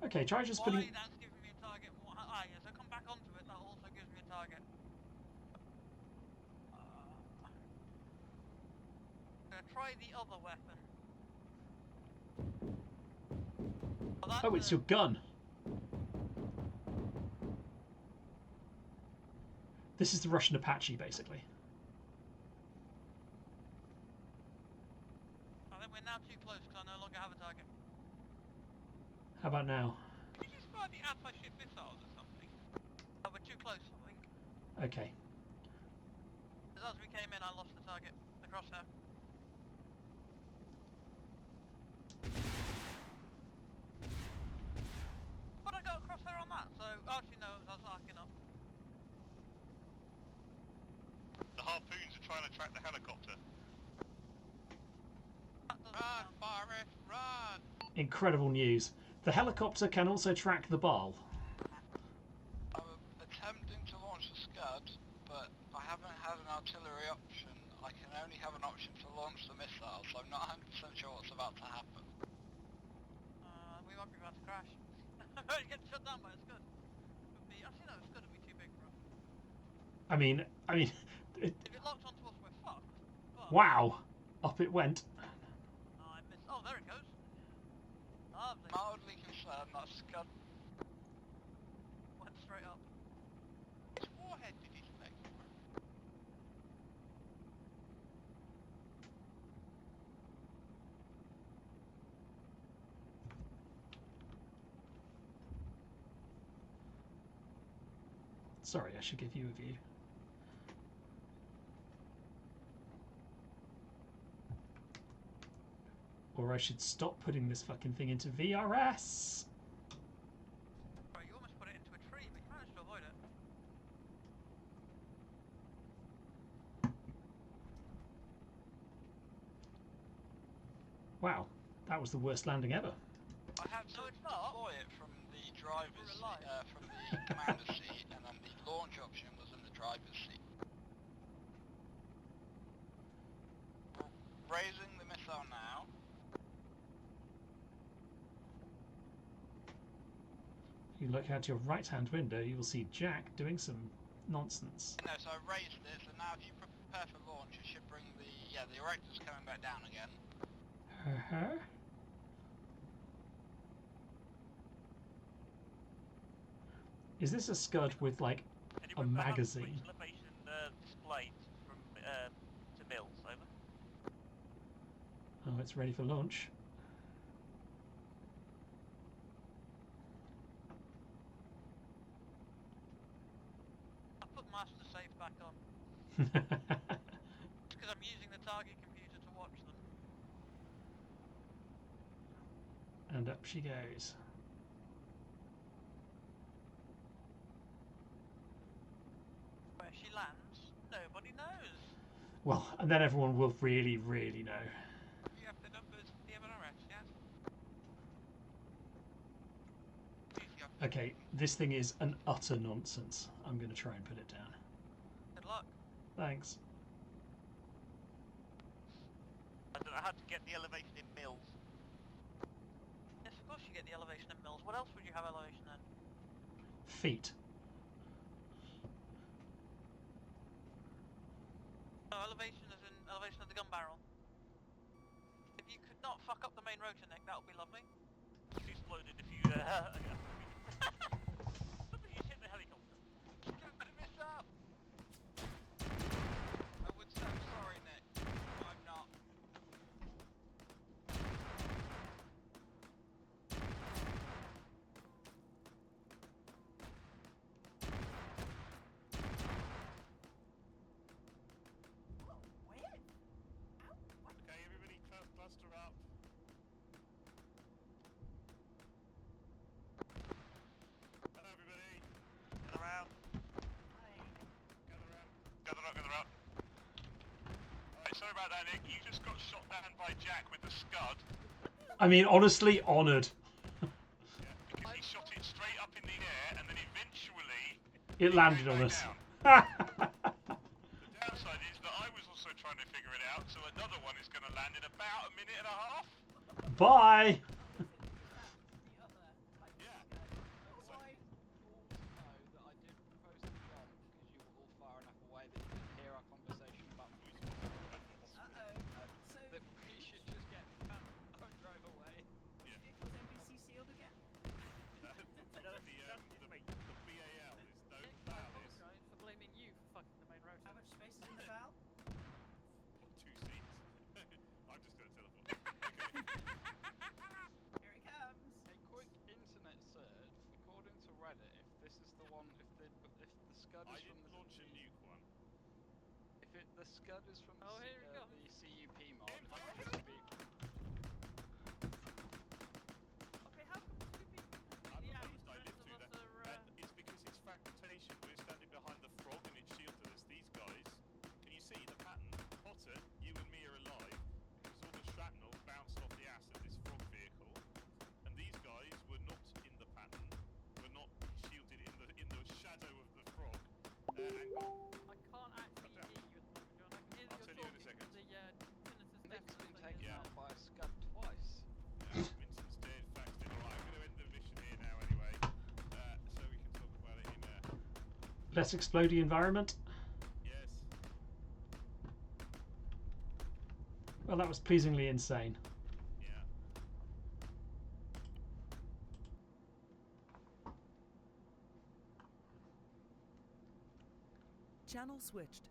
Okay, try just why putting. that's given me a target. Yeah, so come back onto it. That also gives me a target. I'm gonna try the other weapon. Oh, it's your gun. This is the Russian Apache, basically. I think we're now too close because I no longer have a target. How about now? Did you just fire the anti-ship missiles or something? Oh, we're too close, I think. Okay. As we came in, I lost the target. The crosshair. But I got a crosshair on that, so actually no, I was arcing up. The harpoons are trying to track the helicopter. Run, Forrest, run! Incredible news. The helicopter can also track the ball. I'm attempting to launch the Scud, but I haven't had an artillery option. I can only have an option to launch the missile, so I'm not 100% sure what's about to happen. We might be about to crash. Get shut down by a Scud. Would be, actually no, a Scud would be too big for us. I mean. If it locks onto us, we're fucked. But... Wow! Up it went. Oh, I missed. Oh, there it goes. Lovely. Mildly concerned that Scud Went straight up. Which warhead did he select? Sorry, I should give you a view. Or I should stop putting this fucking thing into VRS. Right, you almost put it into a tree, but you managed to avoid it. Wow, that was the worst landing ever. I have to deploy it from the driver's seat, from the commander's seat, and then the launch option was in the driver's seat. Raising the missile now. If you look out your right-hand window, you will see Jack doing some nonsense. No, so I raised it, so now if you prepare for launch, it should bring the, the erector's coming back down again. Is this a Scud with, like, a magazine? Elevation displayed from to Mills, over. Oh, it's ready for launch. I put master safe back on. Because I'm using the target computer to watch them. And up she goes. Where she lands, nobody knows. Well, and then everyone will really, really know. You have the numbers for the MRS, yeah? Okay, this thing is an utter nonsense. I'm going to try and put it down. Good luck. Thanks. I don't know how to get the elevation in Mills. Yes, of course you get the elevation in Mills. What else would you have elevation in? Feet. No, elevation is in elevation of the gun barrel. If you could not fuck up the main rotor neck, that would be lovely. It's exploded if you Somebody hit the helicopter. But it missed up. I would say I'm sorry, Nick, but I'm not. Okay, everybody cluster up. Hello, everybody. Gather around. Gather up. Alright, sorry about that, Nick. You just got shot down by Jack with the Scud. I mean, honestly, honoured. Because he shot it straight up in the air, and then eventually It landed on us. the downside is that I was also also trying to figure it out, so another one is going to land in about a minute and a half. Bye! The other, like, Yeah. Why all know that I did propose to John because you were all far enough away that you could hear our conversation about so that we should just get out and drive away. was NBC sealed again? The BAL is no BAL is Right, for blaming you for fucking the main road. How much space is in the valve? 2 seats. I'm just going to teleport. Okay. Here it comes. A quick internet search, according to Reddit, if this is the one, if the Scud I is from didn't the launch a nuke one. if the Scud is from Oh, here we go. the CUP mod, it should be Okay, how come two people? I'm Yeah, amazed I lived the through rest that. of us are, And it's because it's fragmentation. We're standing behind the frog and it shielded us. These guys, can you see the pattern? Potter, you and me are alive because all the shrapnel bounced off the ass of this frog vehicle. And these guys were not in the pattern, were not shielded in the shadow of the frog. And I can't actually hear you at the moment, John. I can hear I'll that tell you're you in a talking, second. but the tinnitus Nick's deafness been thing taken is, out by a Scud twice. Vincent's dead, Fact's dead. Alright, I'm going to end the mission here now anyway. So we can talk about it in Less explodey environment. yes. Well, that was pleasingly insane. Yeah. Channel switched.